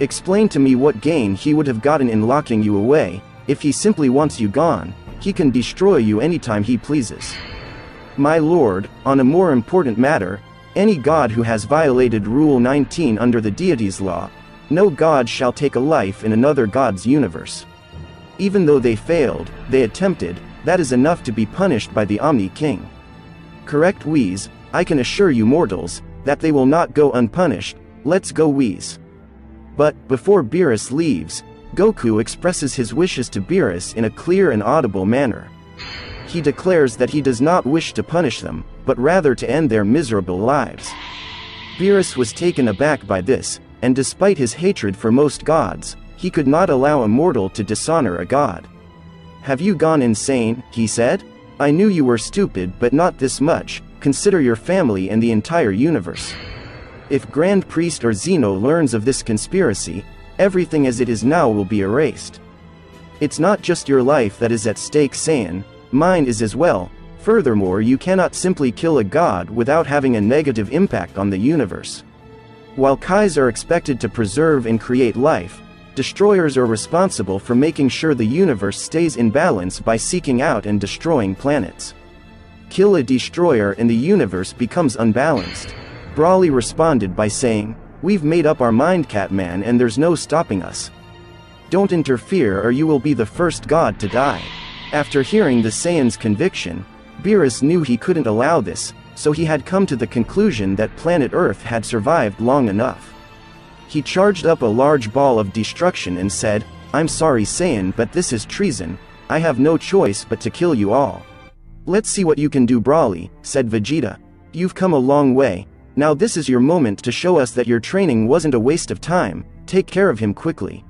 Explain to me what gain he would have gotten in locking you away. If he simply wants you gone, he can destroy you anytime he pleases. My lord, on a more important matter, any god who has violated Rule 19 under the deity's law, no god shall take a life in another god's universe. Even though they failed, they attempted, that is enough to be punished by the Omni King. Correct Whis, I can assure you mortals, that they will not go unpunished. Let's go Whis." But, before Beerus leaves, Goku expresses his wishes to Beerus in a clear and audible manner. He declares that he does not wish to punish them, but rather to end their miserable lives. Beerus was taken aback by this, and despite his hatred for most gods, he could not allow a mortal to dishonor a god. "Have you gone insane?" he said. "I knew you were stupid, but not this much. Consider your family and the entire universe. If Grand Priest or Zeno learns of this conspiracy, everything as it is now will be erased. It's not just your life that is at stake, Saiyan, mine is as well. Furthermore, you cannot simply kill a god without having a negative impact on the universe. While Kais are expected to preserve and create life, destroyers are responsible for making sure the universe stays in balance by seeking out and destroying planets. Kill a destroyer and the universe becomes unbalanced." Broly responded by saying, "We've made up our mind, Catman, and there's no stopping us. Don't interfere or you will be the first god to die." After hearing the Saiyan's conviction, Beerus knew he couldn't allow this, so he had come to the conclusion that planet Earth had survived long enough. He charged up a large ball of destruction and said, "I'm sorry Saiyan, but this is treason. I have no choice but to kill you all." Let's see what you can do, Broly, said Vegeta. You've come a long way. Now this is your moment to show us that your training wasn't a waste of time. Take care of him quickly.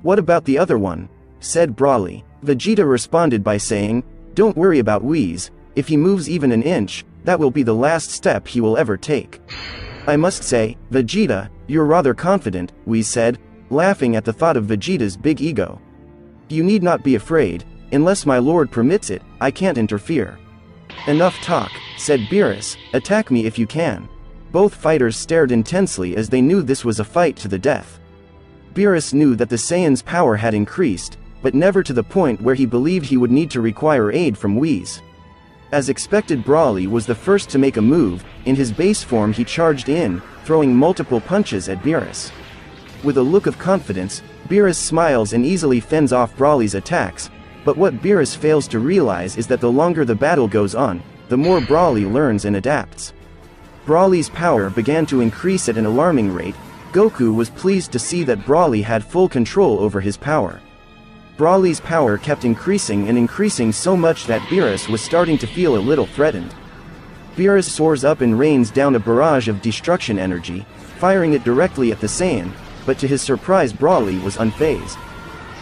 What about the other one? Said Broly. Vegeta responded by saying, don't worry about Whis. If he moves even an inch, that will be the last step he will ever take. I must say, Vegeta, you're rather confident, Whis said, laughing at the thought of Vegeta's big ego. You need not be afraid. Unless my lord permits it, I can't interfere. Enough talk, said Beerus, attack me if you can. Both fighters stared intensely as they knew this was a fight to the death. Beerus knew that the Saiyan's power had increased, but never to the point where he believed he would need to require aid from Whis. As expected, Broly was the first to make a move. In his base form he charged in, throwing multiple punches at Beerus. With a look of confidence, Beerus smiles and easily fends off Broly's attacks, but what Beerus fails to realize is that the longer the battle goes on, the more Broly learns and adapts. Broly's power began to increase at an alarming rate. Goku was pleased to see that Broly had full control over his power. Broly's power kept increasing and increasing so much that Beerus was starting to feel a little threatened. Beerus soars up and rains down a barrage of destruction energy, firing it directly at the Saiyan, but to his surprise Broly was unfazed.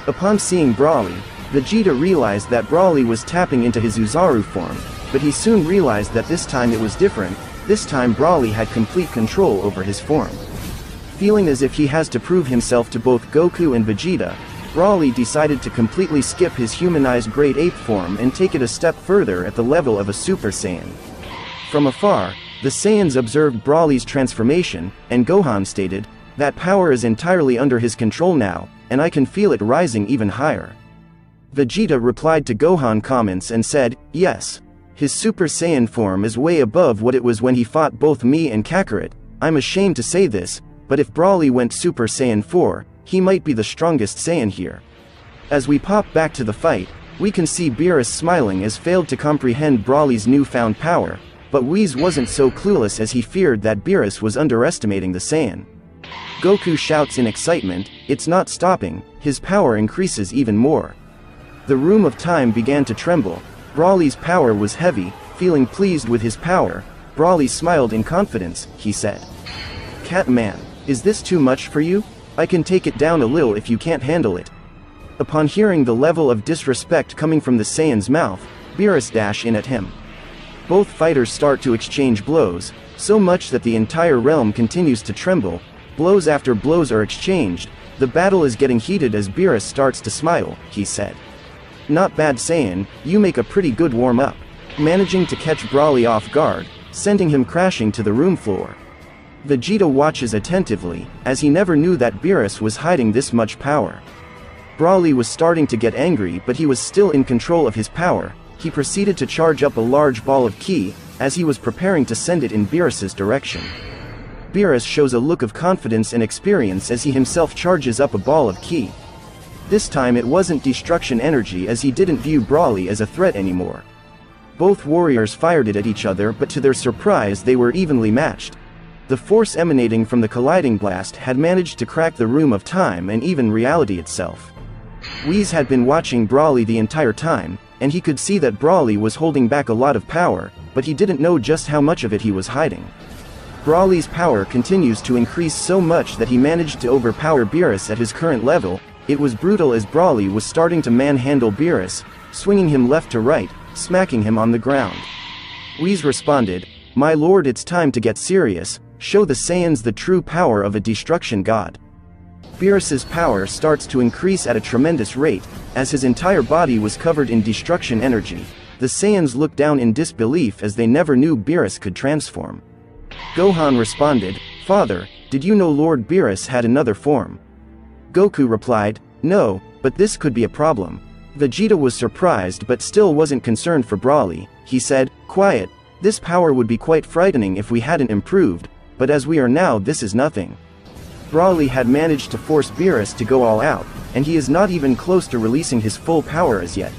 Upon seeing Broly, Vegeta realized that Broly was tapping into his Uzaru form, but he soon realized that this time it was different. This time Broly had complete control over his form. Feeling as if he has to prove himself to both Goku and Vegeta, Broly decided to completely skip his humanized Great Ape form and take it a step further at the level of a Super Saiyan. From afar, the Saiyans observed Broly's transformation, and Gohan stated, that power is entirely under his control now, and I can feel it rising even higher. Vegeta replied to Gohan comments and said, yes. His Super Saiyan form is way above what it was when he fought both me and Kakarot. I'm ashamed to say this, but if Broly went Super Saiyan 4, he might be the strongest Saiyan here. As we pop back to the fight, we can see Beerus smiling as failed to comprehend Broly's newfound power, but Whis wasn't so clueless as he feared that Beerus was underestimating the Saiyan. Goku shouts in excitement, it's not stopping, his power increases even more. The room of time began to tremble. Broly's power was heavy. Feeling pleased with his power, Broly smiled in confidence. He said, Catman, is this too much for you? I can take it down a little if you can't handle it. Upon hearing the level of disrespect coming from the Saiyan's mouth, Beerus dashed in at him. Both fighters start to exchange blows, so much that the entire realm continues to tremble. Blows after blows are exchanged. The battle is getting heated as Beerus starts to smile. He said, not bad, Saiyan, you make a pretty good warm-up. Managing to catch Broly off guard, sending him crashing to the room floor. Vegeta watches attentively, as he never knew that Beerus was hiding this much power. Broly was starting to get angry, but he was still in control of his power. He proceeded to charge up a large ball of ki, as he was preparing to send it in Beerus's direction. Beerus shows a look of confidence and experience as he himself charges up a ball of ki. This time it wasn't destruction energy, as he didn't view Broly as a threat anymore. Both warriors fired it at each other, but to their surprise they were evenly matched. The force emanating from the colliding blast had managed to crack the room of time and even reality itself. Whis had been watching Broly the entire time, and he could see that Broly was holding back a lot of power, but he didn't know just how much of it he was hiding. Broly's power continues to increase so much that he managed to overpower Beerus at his current level. It was brutal as Broly was starting to manhandle Beerus, swinging him left to right, smacking him on the ground. Whis responded, my lord, it's time to get serious, show the Saiyans the true power of a destruction god. Beerus's power starts to increase at a tremendous rate, as his entire body was covered in destruction energy. The Saiyans looked down in disbelief as they never knew Beerus could transform. Gohan responded, Father, did you know Lord Beerus had another form? Goku replied, no, but this could be a problem. Vegeta was surprised but still wasn't concerned for Broly. He said, quiet, this power would be quite frightening if we hadn't improved, but as we are now, this is nothing. Broly had managed to force Beerus to go all out, and he is not even close to releasing his full power as yet.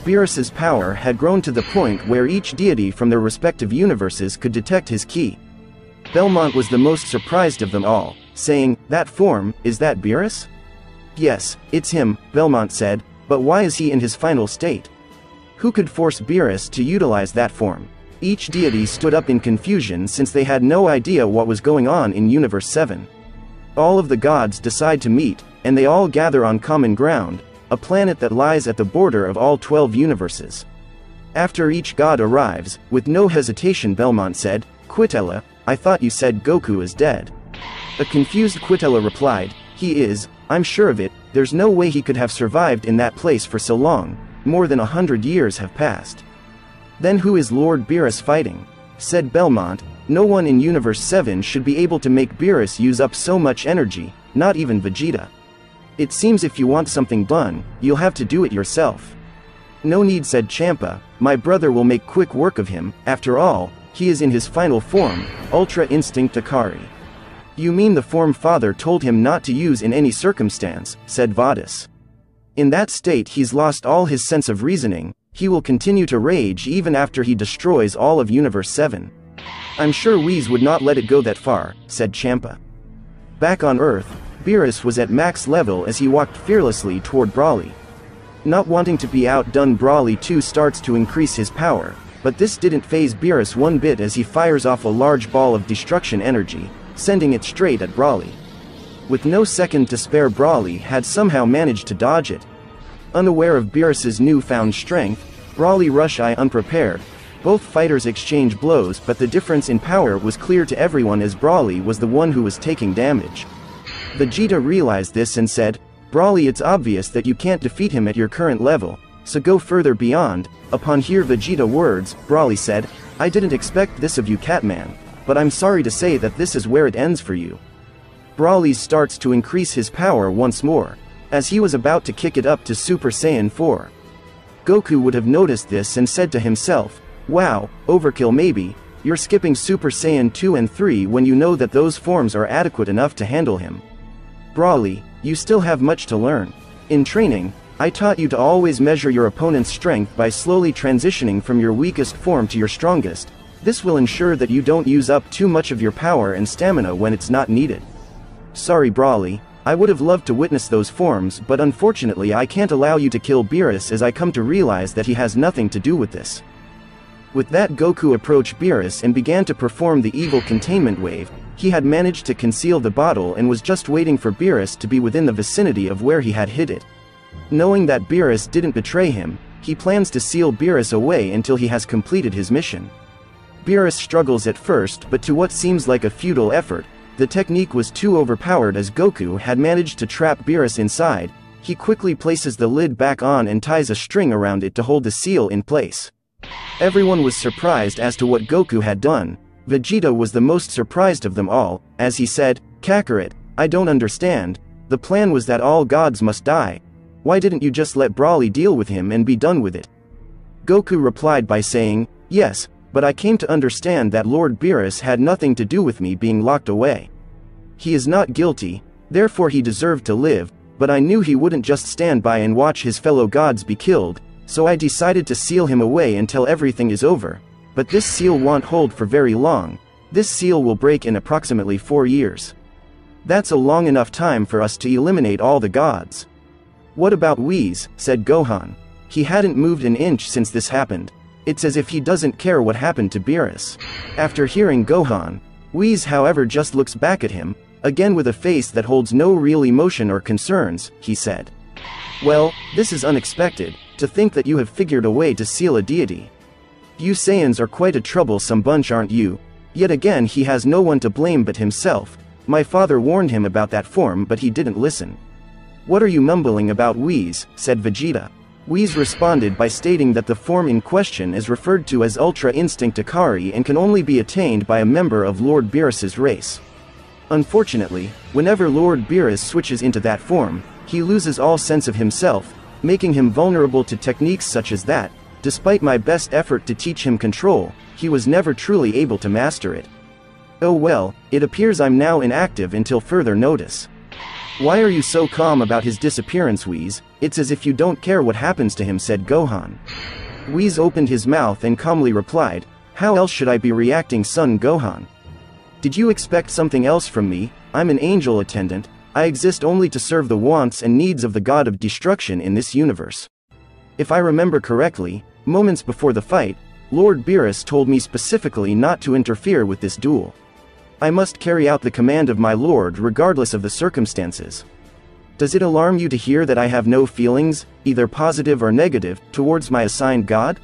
Beerus's power had grown to the point where each deity from their respective universes could detect his ki. Belmont was the most surprised of them all, saying, that form, is that Beerus? Yes, it's him, Belmont said, but why is he in his final state? Who could force Beerus to utilize that form? Each deity stood up in confusion since they had no idea what was going on in Universe 7. All of the gods decide to meet, and they all gather on common ground, a planet that lies at the border of all 12 universes. After each god arrives, with no hesitation Belmont said, "Quitella, I thought you said Goku is dead." A confused Quitella replied, "He is, I'm sure of it, there's no way he could have survived in that place for so long, more than 100 years have passed." "Then who is Lord Beerus fighting?" said Belmont. "No one in Universe 7 should be able to make Beerus use up so much energy, not even Vegeta. It seems if you want something done, you'll have to do it yourself." "No need," said Champa, "my brother will make quick work of him, after all, he is in his final form, Ultra Instinct Akari." "You mean the form father told him not to use in any circumstance," said Vadis. "In that state he's lost all his sense of reasoning, he will continue to rage even after he destroys all of Universe 7. "I'm sure Whis would not let it go that far," said Champa. Back on Earth, Beerus was at max level as he walked fearlessly toward Broly. Not wanting to be outdone, Broly too starts to increase his power, but this didn't faze Beerus one bit as he fires off a large ball of destruction energy, sending it straight at Broly. With no second to spare, Broly had somehow managed to dodge it. Unaware of Beerus's newfound strength, Broly rushed unprepared. Both fighters exchange blows, but the difference in power was clear to everyone as Broly was the one who was taking damage. Vegeta realized this and said, "Broly, it's obvious that you can't defeat him at your current level, so go further beyond." Upon hearing Vegeta words, Broly said, "I didn't expect this of you, Catman, but I'm sorry to say that this is where it ends for you." Broly starts to increase his power once more, as he was about to kick it up to Super Saiyan 4. Goku would have noticed this and said to himself, "Wow, overkill maybe, you're skipping Super Saiyan 2 and 3 when you know that those forms are adequate enough to handle him. Broly, you still have much to learn. In training, I taught you to always measure your opponent's strength by slowly transitioning from your weakest form to your strongest. This will ensure that you don't use up too much of your power and stamina when it's not needed. Sorry Broly, I would have loved to witness those forms, but unfortunately I can't allow you to kill Beerus as I come to realize that he has nothing to do with this." With that, Goku approached Beerus and began to perform the evil containment wave. He had managed to conceal the bottle and was just waiting for Beerus to be within the vicinity of where he had hid it. Knowing that Beerus didn't betray him, he plans to seal Beerus away until he has completed his mission. Beerus struggles at first, but to what seems like a futile effort, the technique was too overpowered as Goku had managed to trap Beerus inside. He quickly places the lid back on and ties a string around it to hold the seal in place. Everyone was surprised as to what Goku had done. Vegeta was the most surprised of them all, as he said, "Kakarot, I don't understand. The plan was that all gods must die. Why didn't you just let Broly deal with him and be done with it?" Goku replied by saying, "Yes, but I came to understand that Lord Beerus had nothing to do with me being locked away. He is not guilty, therefore he deserved to live, but I knew he wouldn't just stand by and watch his fellow gods be killed, so I decided to seal him away until everything is over. But this seal won't hold for very long. This seal will break in approximately 4 years. That's a long enough time for us to eliminate all the gods." "What about Whis?" said Gohan. "He hadn't moved an inch since this happened. It's as if he doesn't care what happened to Beerus." After hearing Gohan, Whis however just looks back at him, again with a face that holds no real emotion or concerns. He said, "Well, this is unexpected, to think that you have figured a way to seal a deity. You Saiyans are quite a troublesome bunch, aren't you?" Yet again he has no one to blame but himself. "My father warned him about that form but he didn't listen." "What are you mumbling about, Whis?" said Vegeta. Whis responded by stating that the form in question is referred to as Ultra Instinct Akari and can only be attained by a member of Lord Beerus's race. Unfortunately, whenever Lord Beerus switches into that form, he loses all sense of himself, making him vulnerable to techniques such as that. Despite my best effort to teach him control, he was never truly able to master it. Oh well, it appears I'm now inactive until further notice. Why are you so calm about his disappearance, Whis? It's as if you don't care what happens to him, said Gohan. Whis opened his mouth and calmly replied, how else should I be reacting, son Gohan? Did you expect something else from me? I'm an angel attendant. I exist only to serve the wants and needs of the god of destruction in this universe. If I remember correctly, Moments before the fight, Lord Beerus told me specifically not to interfere with this duel. I must carry out the command of my lord regardless of the circumstances. Does it alarm you to hear that I have no feelings, either positive or negative, towards my assigned god?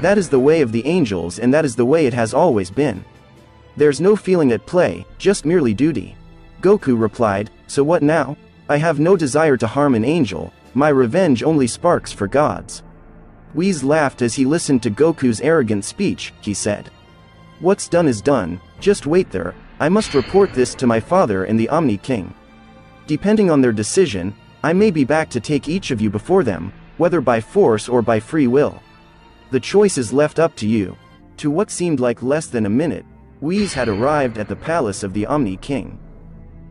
That is the way of the angels, and that is the way it has always been. There's no feeling at play, just merely duty. Goku replied, so what now? I have no desire to harm an angel, my revenge only sparks for gods. Whis laughed as he listened to Goku's arrogant speech. He said, what's done is done, just wait there, I must report this to my father and the Omni King. Depending on their decision, I may be back to take each of you before them, whether by force or by free will. The choice is left up to you. To what seemed like less than a minute, Whis had arrived at the palace of the Omni King.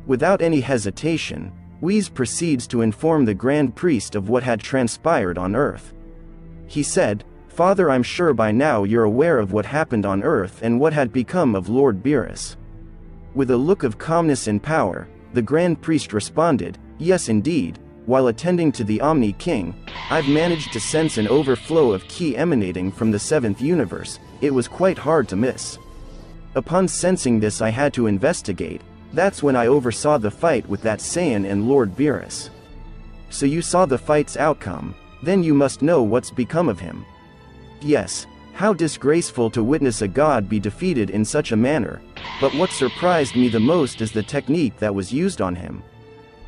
Without any hesitation, Whis proceeds to inform the Grand Priest of what had transpired on Earth. He said, Father, I'm sure by now you're aware of what happened on Earth and what had become of Lord Beerus. With a look of calmness and power, the Grand Priest responded, yes indeed, while attending to the Omni King, I've managed to sense an overflow of ki emanating from the 7th universe. It was quite hard to miss. Upon sensing this, I had to investigate. That's when I oversaw the fight with that Saiyan and Lord Beerus. So you saw the fight's outcome, then you must know what's become of him. Yes, how disgraceful to witness a god be defeated in such a manner, but what surprised me the most is the technique that was used on him.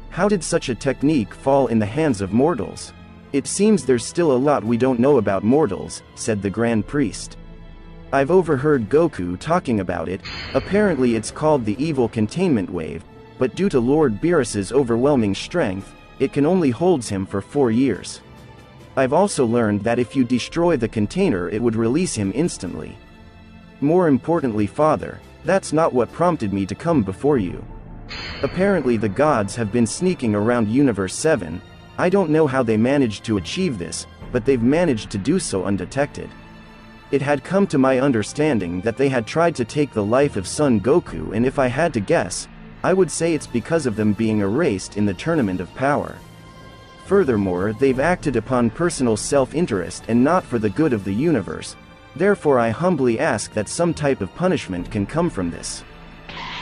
How did such a technique fall in the hands of mortals? It seems there's still a lot we don't know about mortals, said the Grand Priest. I've overheard Goku talking about it. Apparently it's called the Evil Containment Wave, but due to Lord Beerus's overwhelming strength, it can only hold him for 4 years. I've also learned that if you destroy the container, it would release him instantly. More importantly, Father, that's not what prompted me to come before you. Apparently the gods have been sneaking around Universe 7. I don't know how they managed to achieve this, but they've managed to do so undetected. It had come to my understanding that they had tried to take the life of Son Goku, and if I had to guess, I would say it's because of them being erased in the Tournament of Power. Furthermore, they've acted upon personal self-interest and not for the good of the universe. Therefore I humbly ask that some type of punishment can come from this.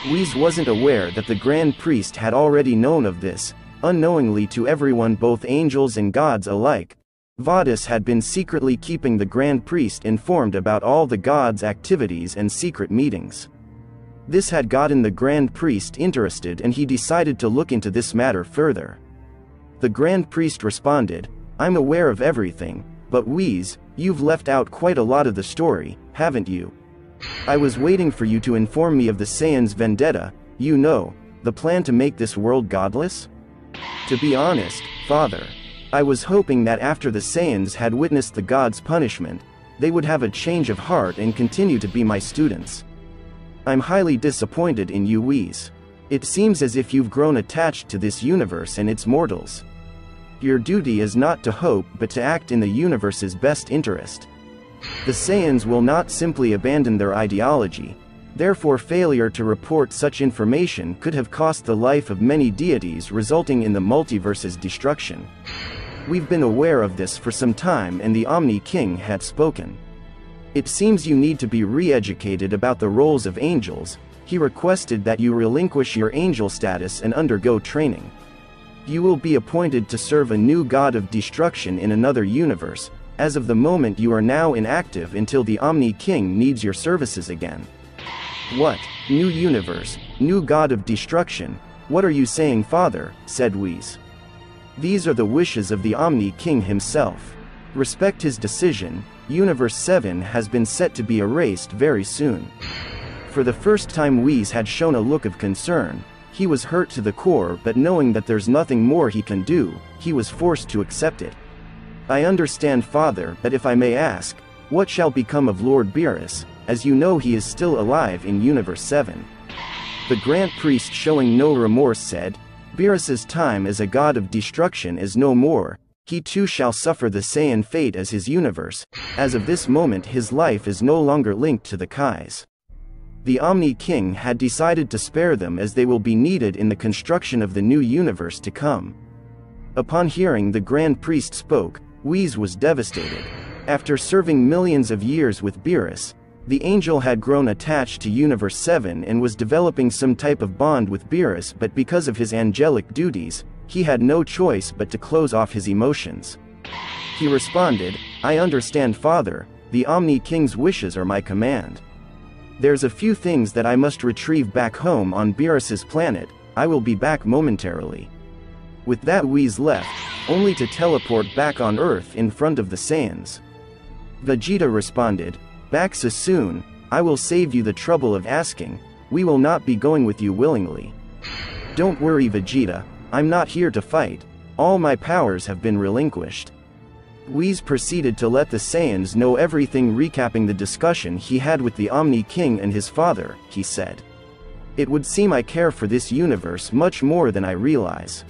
Whis wasn't aware that the Grand Priest had already known of this. Unknowingly to everyone, both angels and gods alike, Vadis had been secretly keeping the Grand Priest informed about all the gods' activities and secret meetings. This had gotten the Grand Priest interested, and he decided to look into this matter further. The Grand Priest responded, I'm aware of everything, but Whis, you've left out quite a lot of the story, haven't you? I was waiting for you to inform me of the Saiyan's vendetta, you know, the plan to make this world godless? To be honest, Father, I was hoping that after the Saiyans had witnessed the gods' punishment, they would have a change of heart and continue to be my students. I'm highly disappointed in you, Whis. It seems as if you've grown attached to this universe and its mortals. Your duty is not to hope but to act in the universe's best interest. The Saiyans will not simply abandon their ideology, therefore failure to report such information could have cost the life of many deities, resulting in the multiverse's destruction. We've been aware of this for some time, and the Omni King had spoken. It seems you need to be re-educated about the roles of angels. He requested that you relinquish your angel status and undergo training. You will be appointed to serve a new god of destruction in another universe. As of the moment, you are now inactive until the Omni King needs your services again. What? New universe, new god of destruction? What are you saying, Father? Said Whis. These are the wishes of the Omni King himself. Respect his decision. Universe 7 has been set to be erased very soon. For the first time, Whis had shown a look of concern. He was hurt to the core, but knowing that there's nothing more he can do, he was forced to accept it. I understand, Father, but if I may ask, what shall become of Lord Beerus? As you know, he is still alive in Universe 7. The Grand Priest, showing no remorse, said, Beerus's time as a god of destruction is no more. He too shall suffer the Saiyan fate as his universe. As of this moment, his life is no longer linked to the Kais. The Omni King had decided to spare them, as they will be needed in the construction of the new universe to come. Upon hearing the Grand Priest spoke, Whis was devastated. After serving millions of years with Beerus, the angel had grown attached to Universe 7 and was developing some type of bond with Beerus, but because of his angelic duties, he had no choice but to close off his emotions. He responded, "I understand, Father, the Omni King's wishes are my command. There's a few things that I must retrieve back home on Beerus's planet. I will be back momentarily." With that, Whis left, only to teleport back on Earth in front of the Saiyans. Vegeta responded, "Back so soon, I will save you the trouble of asking. We will not be going with you willingly." "Don't worry, Vegeta, I'm not here to fight. All my powers have been relinquished." Whis proceeded to let the Saiyans know everything, recapping the discussion he had with the Omni King and his father. He said, "It would seem I care for this universe much more than I realize.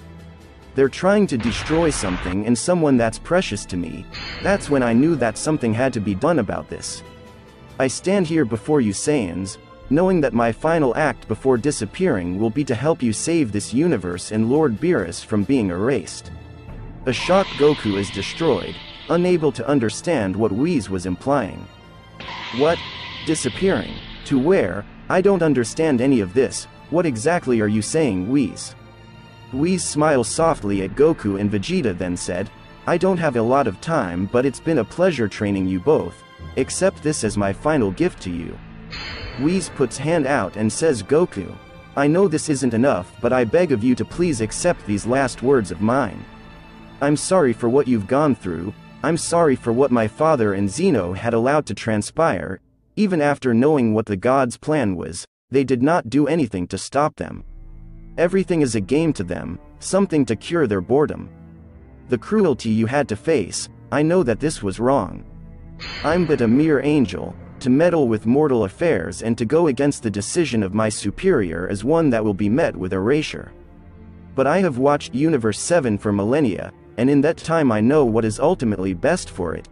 They're trying to destroy something and someone that's precious to me. That's when I knew that something had to be done about this. I stand here before you Saiyans, knowing that my final act before disappearing will be to help you save this universe and Lord Beerus from being erased." A shocked Goku is destroyed, unable to understand what Whis was implying. "What? Disappearing? To where? I don't understand any of this. What exactly are you saying, Whis?" Whis smiled softly at Goku and Vegeta, then said, "I don't have a lot of time, but it's been a pleasure training you both. Accept this as my final gift to you." Whis puts hand out and says, "Goku, I know this isn't enough, but I beg of you to please accept these last words of mine. I'm sorry for what you've gone through. I'm sorry for what my father and Zeno had allowed to transpire. Even after knowing what the gods' plan was, they did not do anything to stop them. Everything is a game to them, something to cure their boredom. The cruelty you had to face, I know that this was wrong. I'm but a mere angel. To meddle with mortal affairs and to go against the decision of my superior is one that will be met with erasure. But I have watched Universe 7 for millennia, and in that time I know what is ultimately best for it.